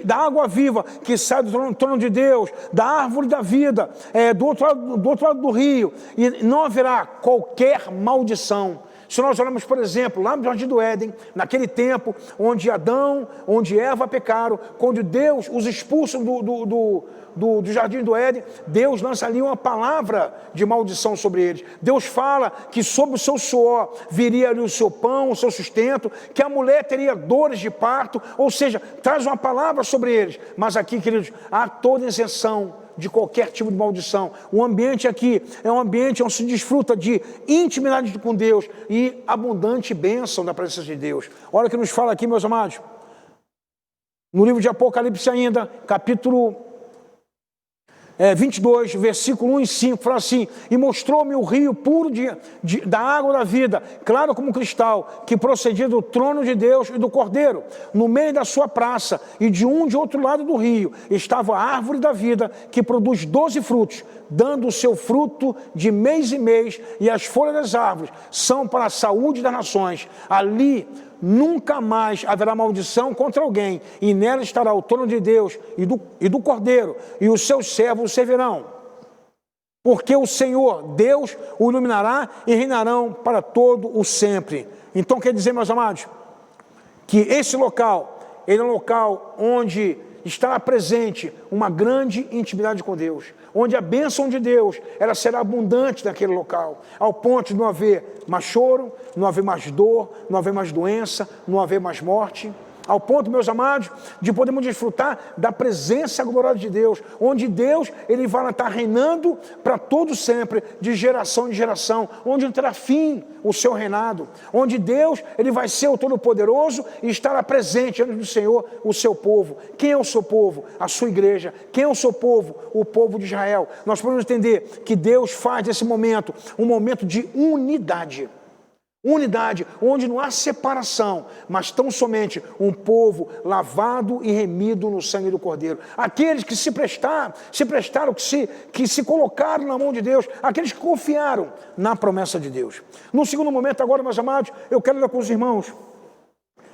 da água viva que sai do trono de Deus, da árvore da vida, do outro lado do rio, e não haverá qualquer maldição. Se nós olharmos, por exemplo, lá no Jardim do Éden, naquele tempo onde Adão, onde Eva pecaram, quando Deus os expulsa do Jardim do Éden, Deus lança ali uma palavra de maldição sobre eles. Deus fala que sobre o seu suor viria ali o seu pão, o seu sustento, que a mulher teria dores de parto, ou seja, traz uma palavra sobre eles. Mas aqui, queridos, há toda isenção de qualquer tipo de maldição. O ambiente aqui é um ambiente onde se desfruta de intimidade com Deus e abundante bênção da presença de Deus. Olha o que nos fala aqui, meus amados. No livro de Apocalipse ainda, capítulo 22, versículo 1 e 5, fala assim: e mostrou-me o rio puro da água da vida, claro como cristal, que procedia do trono de Deus e do Cordeiro. No meio da sua praça, e de outro lado do rio, estava a árvore da vida, que produz 12 frutos, dando o seu fruto de mês em mês, e as folhas das árvores são para a saúde das nações. Ali nunca mais haverá maldição contra alguém, e nela estará o trono de Deus e do Cordeiro, e os seus servos o servirão. Porque o Senhor, Deus, o iluminará e reinarão para todo o sempre. Então quer dizer, meus amados, que esse local, ele é um local onde estará presente uma grande intimidade com Deus, onde a bênção de Deus, ela será abundante naquele local, ao ponto de não haver mais choro, não haver mais dor, não haver mais doença, não haver mais morte, ao ponto, meus amados, de podermos desfrutar da presença gloriosa de Deus, onde Deus, ele vai estar reinando para todo sempre, de geração em geração, onde não terá fim o seu reinado, onde Deus, ele vai ser o Todo-Poderoso e estará presente diante do Senhor, o seu povo. Quem é o seu povo? A sua igreja. Quem é o seu povo? O povo de Israel. Nós podemos entender que Deus faz desse momento um momento de unidade. Unidade, onde não há separação, mas tão somente um povo lavado e remido no sangue do Cordeiro. Aqueles que se prestaram, que se colocaram na mão de Deus, aqueles que confiaram na promessa de Deus. No segundo momento agora, meus amados, eu quero ler com os irmãos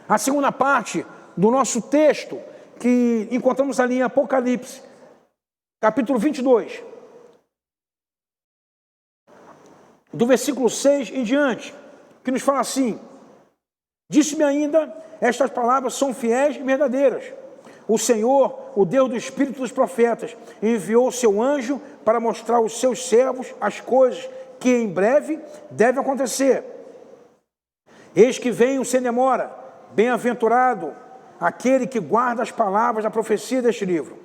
a segunda parte do nosso texto, que encontramos ali em Apocalipse, capítulo 22, do versículo 6 em diante, que nos fala assim: disse-me ainda, estas palavras são fiéis e verdadeiras. O Senhor, o Deus do Espírito dos profetas, enviou o seu anjo para mostrar aos seus servos as coisas que em breve devem acontecer. Eis que venho sem demora, bem-aventurado aquele que guarda as palavras da profecia deste livro.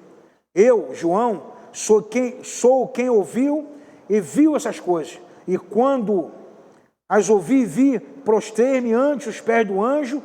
Eu, João, sou quem ouviu e viu essas coisas, e quando as ouvi e vi, prostrei-me ante os pés do anjo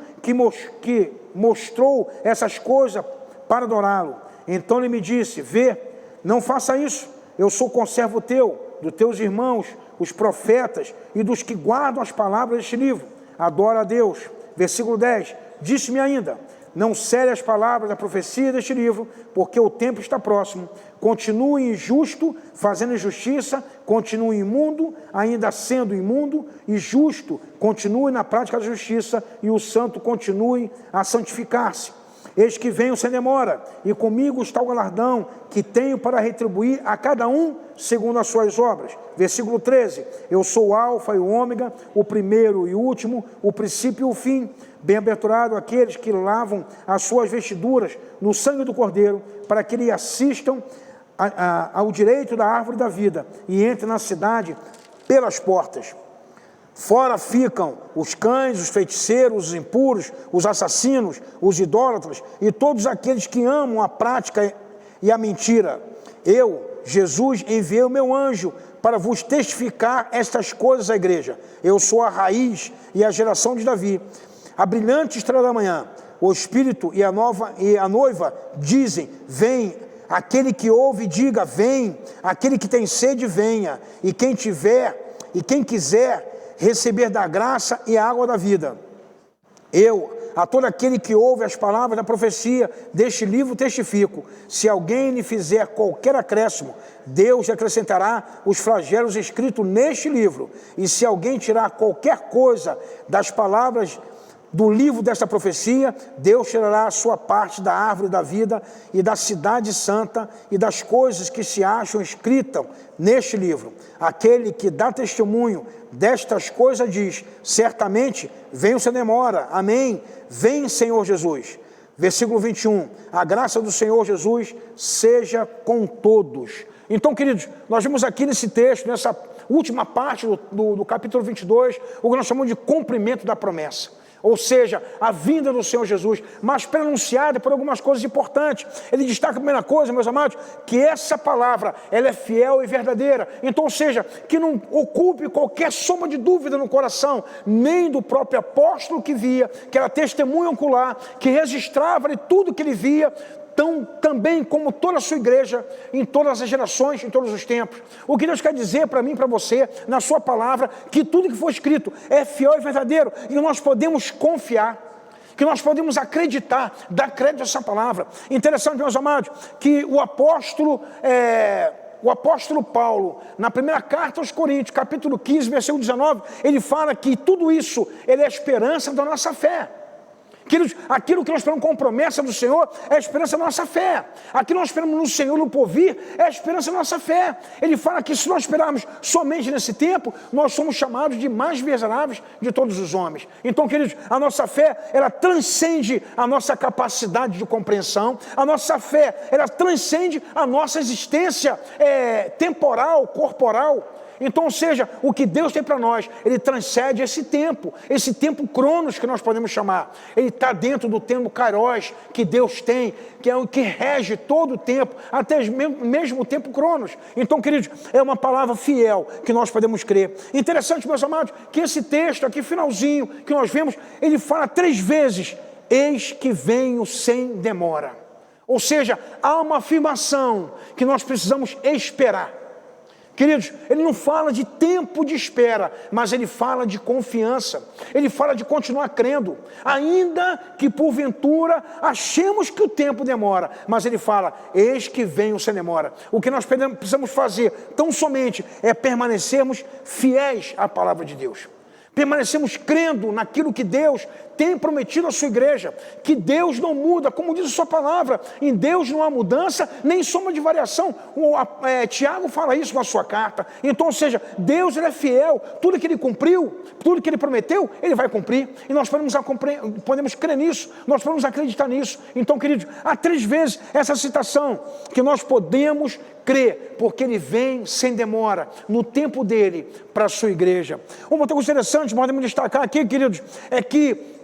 que mostrou essas coisas para adorá-lo. Então ele me disse: vê, não faça isso, eu sou conservo teu, dos teus irmãos, os profetas, e dos que guardam as palavras deste livro. Adora a Deus. Versículo 10, disse-me ainda: não cele as palavras da profecia deste livro, porque o tempo está próximo. Continue injusto, fazendo injustiça, continue imundo, ainda sendo imundo, e justo, continue na prática da justiça, e o santo continue a santificar-se. Eis que venho sem demora, e comigo está o galardão que tenho para retribuir a cada um segundo as suas obras. Versículo 13, eu sou o alfa e o ômega, o primeiro e o último, o princípio e o fim. Bem-aventurado aqueles que lavam as suas vestiduras no sangue do Cordeiro, para que lhe assistam ao direito da árvore da vida e entrem na cidade pelas portas. Fora ficam os cães, os feiticeiros, os impuros, os assassinos, os idólatras e todos aqueles que amam a prática e a mentira. Eu, Jesus, enviei o meu anjo para vos testificar estas coisas à igreja. Eu sou a raiz e a geração de Davi, a brilhante estrela da manhã. O Espírito e a noiva dizem: vem. Aquele que ouve, diga: vem. Aquele que tem sede, venha. E quem quiser receber da graça e a água da vida. Eu, a todo aquele que ouve as palavras da profecia deste livro, testifico: se alguém lhe fizer qualquer acréscimo, Deus lhe acrescentará os flagelos escritos neste livro. E se alguém tirar qualquer coisa das palavras do livro desta profecia, Deus tirará a sua parte da árvore da vida e da cidade santa e das coisas que se acham escritas neste livro. Aquele que dá testemunho destas coisas diz: certamente venho sem demora. Amém. Vem, Senhor Jesus. Versículo 21, a graça do Senhor Jesus seja com todos. Então, queridos, nós vimos aqui nesse texto, nessa última parte do capítulo 22, o que nós chamamos de cumprimento da promessa. ou seja, a vinda do Senhor Jesus, mas prenunciada por algumas coisas importantes. Ele destaca a primeira coisa, meus amados, que essa palavra, ela é fiel e verdadeira. Então, ou seja, que não ocupe qualquer soma de dúvida no coração, nem do próprio apóstolo que via, que era testemunha ocular, que registrava de tudo que ele via, também como toda a sua igreja, em todas as gerações, em todos os tempos. O que Deus quer dizer para mim e para você, na sua palavra, que tudo que foi escrito é fiel e verdadeiro, e nós podemos confiar, que nós podemos acreditar, dar crédito a essa palavra. Interessante, meus amados, que o apóstolo Paulo, na primeira carta aos Coríntios, capítulo 15, versículo 19, ele fala que tudo isso, ele é a esperança da nossa fé. Aquilo que nós esperamos com promessa do Senhor é a esperança da nossa fé. Aquilo que nós esperamos no Senhor, no porvir, é a esperança da nossa fé. Ele fala que se nós esperarmos somente nesse tempo, nós somos chamados de mais miseráveis de todos os homens. Então, queridos, a nossa fé, ela transcende a nossa capacidade de compreensão. A nossa fé, ela transcende a nossa existência temporal, corporal. Então, ou seja, o que Deus tem para nós, ele transcende esse tempo cronos que nós podemos chamar. Ele está dentro do tempo kairos que Deus tem, que é o que rege todo o tempo, até mesmo o tempo cronos. Então, queridos, é uma palavra fiel que nós podemos crer. Interessante, meus amados, que esse texto aqui, finalzinho, que nós vemos, ele fala 3 vezes, eis que venho sem demora. Ou seja, há uma afirmação que nós precisamos esperar. Queridos, ele não fala de tempo de espera, mas ele fala de confiança. Ele fala de continuar crendo, ainda que porventura achemos que o tempo demora. Mas ele fala, eis que venho sem demora. O que nós precisamos fazer, tão somente, é permanecermos fiéis à palavra de Deus. Permanecemos crendo naquilo que Deus tem prometido à sua igreja, que Deus não muda, como diz a sua palavra, em Deus não há mudança, nem soma de variação. Tiago fala isso na sua carta. Então, ou seja, Deus ele é fiel, tudo que ele cumpriu, tudo que ele prometeu, ele vai cumprir, e nós podemos crer nisso, nós podemos acreditar nisso. Então, queridos, há 3 vezes essa citação, que nós podemos crer, porque ele vem sem demora, no tempo dele, para a sua igreja. Uma outra coisa interessante, podemos destacar aqui, queridos, é que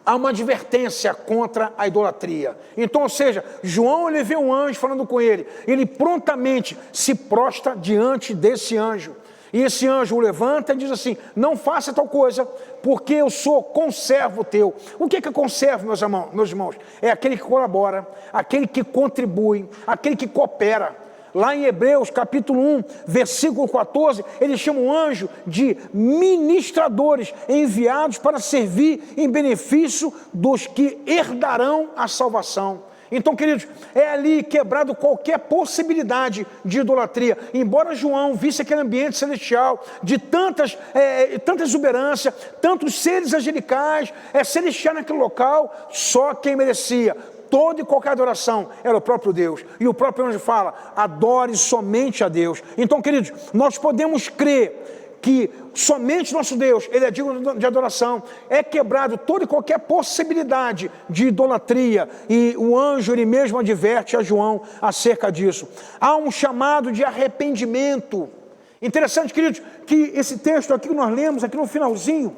há uma advertência contra a idolatria. Então, ou seja, João, ele vê um anjo falando com ele, ele prontamente se prostra diante desse anjo. E esse anjo o levanta e diz assim, não faça tal coisa, porque eu sou conservo teu. O que é conservo, meus irmãos? É aquele que colabora, aquele que contribui, aquele que coopera. Lá em Hebreus, capítulo 1, versículo 14, ele chama um anjo de ministradores enviados para servir em benefício dos que herdarão a salvação. Então, queridos, é ali quebrado qualquer possibilidade de idolatria. Embora João visse aquele ambiente celestial de tanta exuberância, tantos seres angelicais, celestiais naquele local, só quem merecia toda e qualquer adoração era o próprio Deus. E o próprio anjo fala, adore somente a Deus. Então, queridos, nós podemos crer que somente nosso Deus, ele é digno de adoração. É quebrado toda e qualquer possibilidade de idolatria. E o anjo, ele mesmo adverte a João acerca disso. Há um chamado de arrependimento. Interessante, queridos, que esse texto aqui que nós lemos, aqui no finalzinho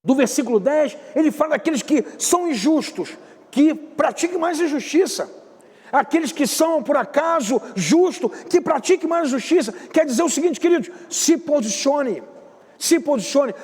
do versículo 10, ele fala daqueles que são injustos, que pratiquem mais injustiça. Aqueles que são, por acaso, justos, que pratiquem mais justiça. Quer dizer o seguinte, queridos, se posicione,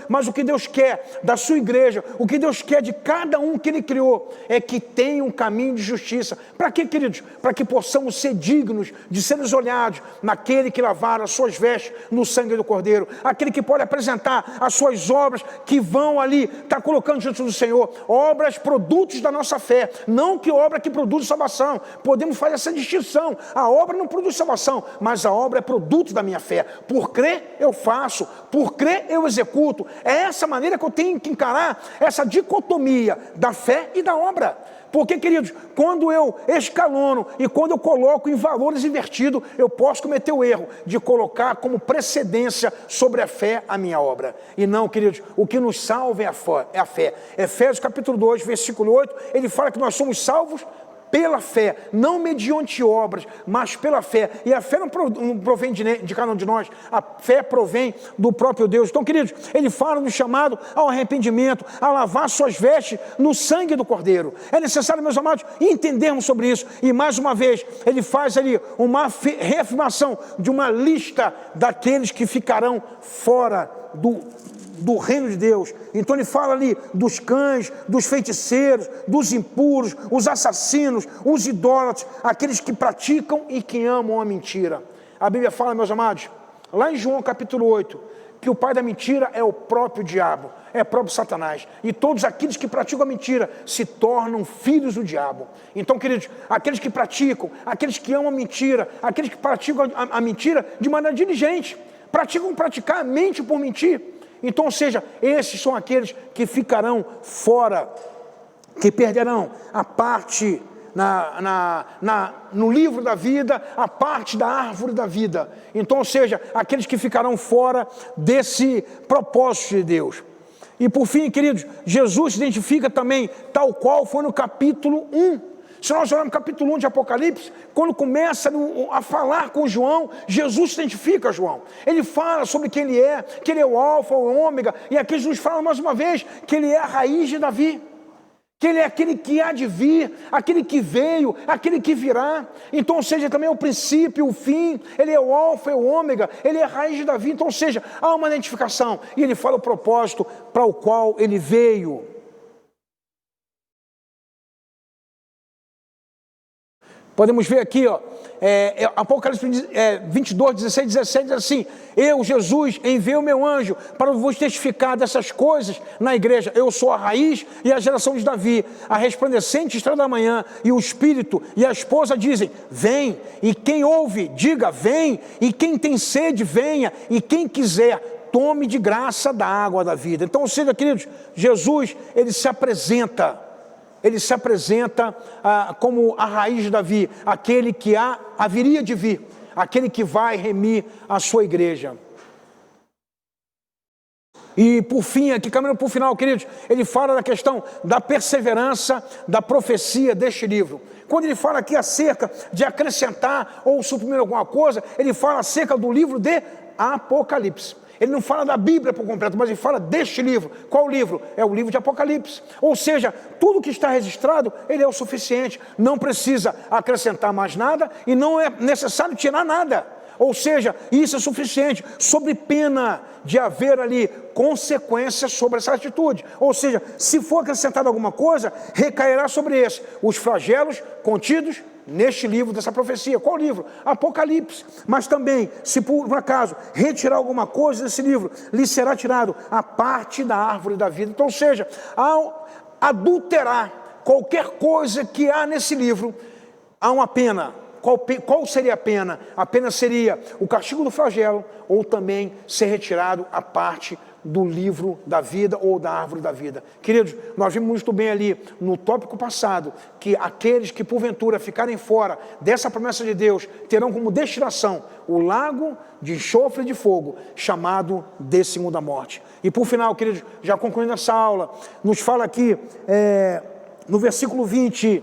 mas o que Deus quer da sua igreja, o que Deus quer de cada um que Ele criou, é que tenha um caminho de justiça. Para quê, queridos? Para que possamos ser dignos de sermos olhados naquele que lavaram as suas vestes no sangue do Cordeiro, aquele que pode apresentar as suas obras que vão ali, está colocando diante do Senhor, obras, produtos da nossa fé, não que obra que produz salvação. Podemos fazer essa distinção, a obra não produz salvação, mas a obra é produto da minha fé. Por crer eu faço, por crer eu executo. É essa maneira que eu tenho que encarar essa dicotomia da fé e da obra. Porque, queridos, quando eu escalono e quando eu coloco em valores invertidos, eu posso cometer o erro de colocar como precedência sobre a fé a minha obra. E não, queridos, o que nos salva é a fé. Efésios capítulo 2, versículo 8, ele fala que nós somos salvos pela fé, não mediante obras, mas pela fé. E a fé não provém de cada um de nós, a fé provém do próprio Deus. Então, queridos, ele fala do chamado ao arrependimento, a lavar suas vestes no sangue do Cordeiro. É necessário, meus amados, entendermos sobre isso. E mais uma vez, ele faz ali uma reafirmação de uma lista daqueles que ficarão fora do reino de Deus. Então ele fala ali dos cães, dos feiticeiros, dos impuros, os assassinos, os idólatras, aqueles que praticam e que amam a mentira. A Bíblia fala, meus amados, lá em João capítulo 8, que o pai da mentira é o próprio diabo, é o próprio Satanás. E todos aqueles que praticam a mentira se tornam filhos do diabo. Então, queridos, aqueles que praticam, aqueles que amam a mentira, aqueles que praticam a mentira de maneira diligente, praticar a mente por mentir. Então, ou seja, esses são aqueles que ficarão fora, que perderão a parte no livro da vida, a parte da árvore da vida. Então, ou seja, aqueles que ficarão fora desse propósito de Deus. E por fim, queridos, Jesus se identifica também tal qual foi no capítulo 1. Se nós olharmos no capítulo 1 de Apocalipse, quando começa a falar com João, Jesus se identifica a João. Ele fala sobre quem ele é, que ele é o alfa, o ômega, e aqui Jesus fala mais uma vez que ele é a raiz de Davi, que ele é aquele que há de vir, aquele que veio, aquele que virá. Então, ou seja, também é o princípio, o fim, ele é o alfa, é o ômega, ele é a raiz de Davi. Então, ou seja, há uma identificação, e ele fala o propósito para o qual ele veio. Podemos ver aqui, Apocalipse 22, 16, 17, diz assim: eu, Jesus, enviei o meu anjo para vos testificar dessas coisas na igreja. Eu sou a raiz e a geração de Davi, a resplandecente estrela da manhã, e o Espírito e a esposa dizem: vem. E quem ouve, diga: vem. E quem tem sede, venha. E quem quiser, tome de graça da água da vida. Então, ou seja, queridos, Jesus, ele se apresenta como a raiz de Davi, aquele que haveria de vir, aquele que vai remir a sua igreja. E por fim, aqui caminhando para o final, queridos, ele fala da questão da perseverança, da profecia deste livro. Quando ele fala aqui acerca de acrescentar ou suprimir alguma coisa, ele fala acerca do livro de Apocalipse. Ele não fala da Bíblia por completo, mas ele fala deste livro. Qual livro? É o livro de Apocalipse. Ou seja, tudo que está registrado, ele é o suficiente. Não precisa acrescentar mais nada e não é necessário tirar nada. Ou seja, isso é suficiente, sob pena de haver ali consequências sobre essa atitude. Ou seja, se for acrescentado alguma coisa, recairá sobre esse os flagelos contidos neste livro dessa profecia. Qual livro? Apocalipse. Mas também, se por acaso retirar alguma coisa desse livro, lhe será tirado a parte da árvore da vida. Então, ou seja, ao adulterar qualquer coisa que há nesse livro, há uma pena. Qual seria a pena? A pena seria o castigo do flagelo, ou também ser retirado a parte do livro da vida ou da árvore da vida. Queridos, nós vimos muito bem ali no tópico passado que aqueles que porventura ficarem fora dessa promessa de Deus terão como destinação o lago de enxofre e de fogo, chamado de segunda morte. E por final, queridos, já concluindo essa aula, nos fala aqui no versículo 20,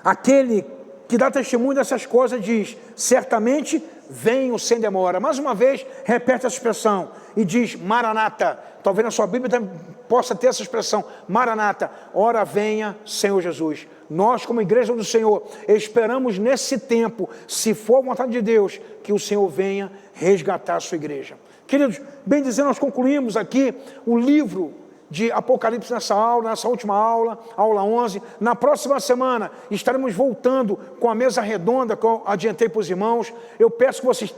aquele que dá testemunho dessas coisas diz: certamente venho sem demora. Mais uma vez, repete essa expressão e diz: Maranata. Talvez na sua Bíblia também possa ter essa expressão: Maranata, ora venha, Senhor Jesus. Nós, como igreja do Senhor, esperamos nesse tempo, se for a vontade de Deus, que o Senhor venha resgatar a sua igreja. Queridos, bem dizendo, nós concluímos aqui o livro de Apocalipse nessa última aula, aula 11. Na próxima semana estaremos voltando com a mesa redonda que eu adiantei para os irmãos. Eu peço que vocês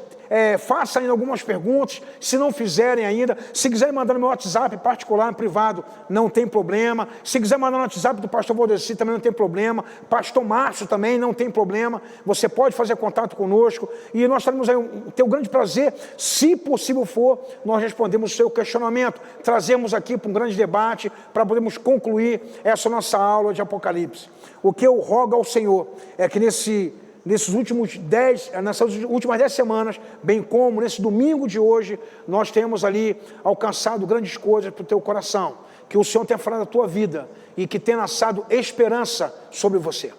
façam ainda algumas perguntas, se não fizerem ainda. Se quiserem mandar no meu WhatsApp particular, privado, não tem problema. Se quiser mandar no WhatsApp do pastor Valdeci, também não tem problema. Pastor Márcio também não tem problema. Você pode fazer contato conosco e nós teremos aí ter um grande prazer, se possível for, nós respondemos o seu questionamento. Trazemos aqui para um grande debate, para podermos concluir essa nossa aula de Apocalipse. O que eu rogo ao Senhor é que nessas últimas 10 semanas, bem como nesse domingo de hoje, nós temos ali alcançado grandes coisas para o teu coração, que o Senhor tenha falado da tua vida e que tenha lançado esperança sobre você.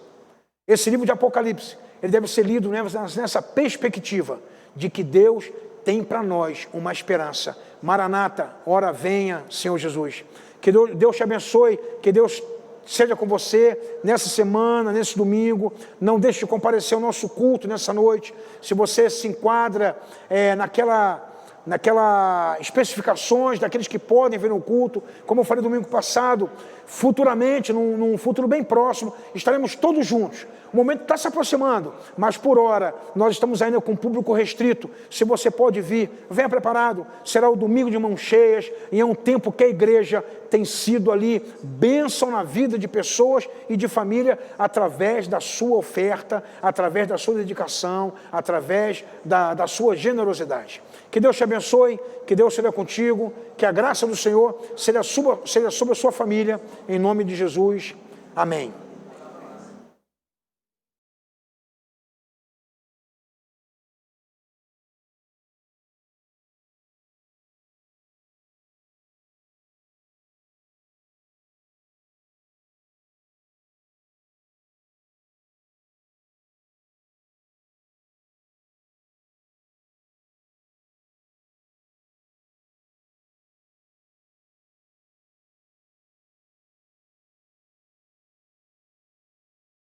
Esse livro de Apocalipse, ele deve ser lido nessa perspectiva de que Deus tem para nós uma esperança. Maranata, ora venha, Senhor Jesus. Que Deus te abençoe, que Deus seja com você nessa semana, nesse domingo. Não deixe de comparecer ao nosso culto nessa noite. Se você se enquadra naquelas especificações daqueles que podem vir no culto, como eu falei domingo passado, futuramente, num futuro bem próximo, estaremos todos juntos. O momento está se aproximando, mas por hora nós estamos ainda com público restrito. Se você pode vir, venha preparado. Será o domingo de mãos cheias, e é um tempo que a igreja tem sido ali bênção na vida de pessoas e de família, através da sua oferta, através da sua dedicação, através da sua generosidade. Que Deus te abençoe, que Deus seja contigo, que a graça do Senhor seja sobre a sua família, em nome de Jesus. Amém.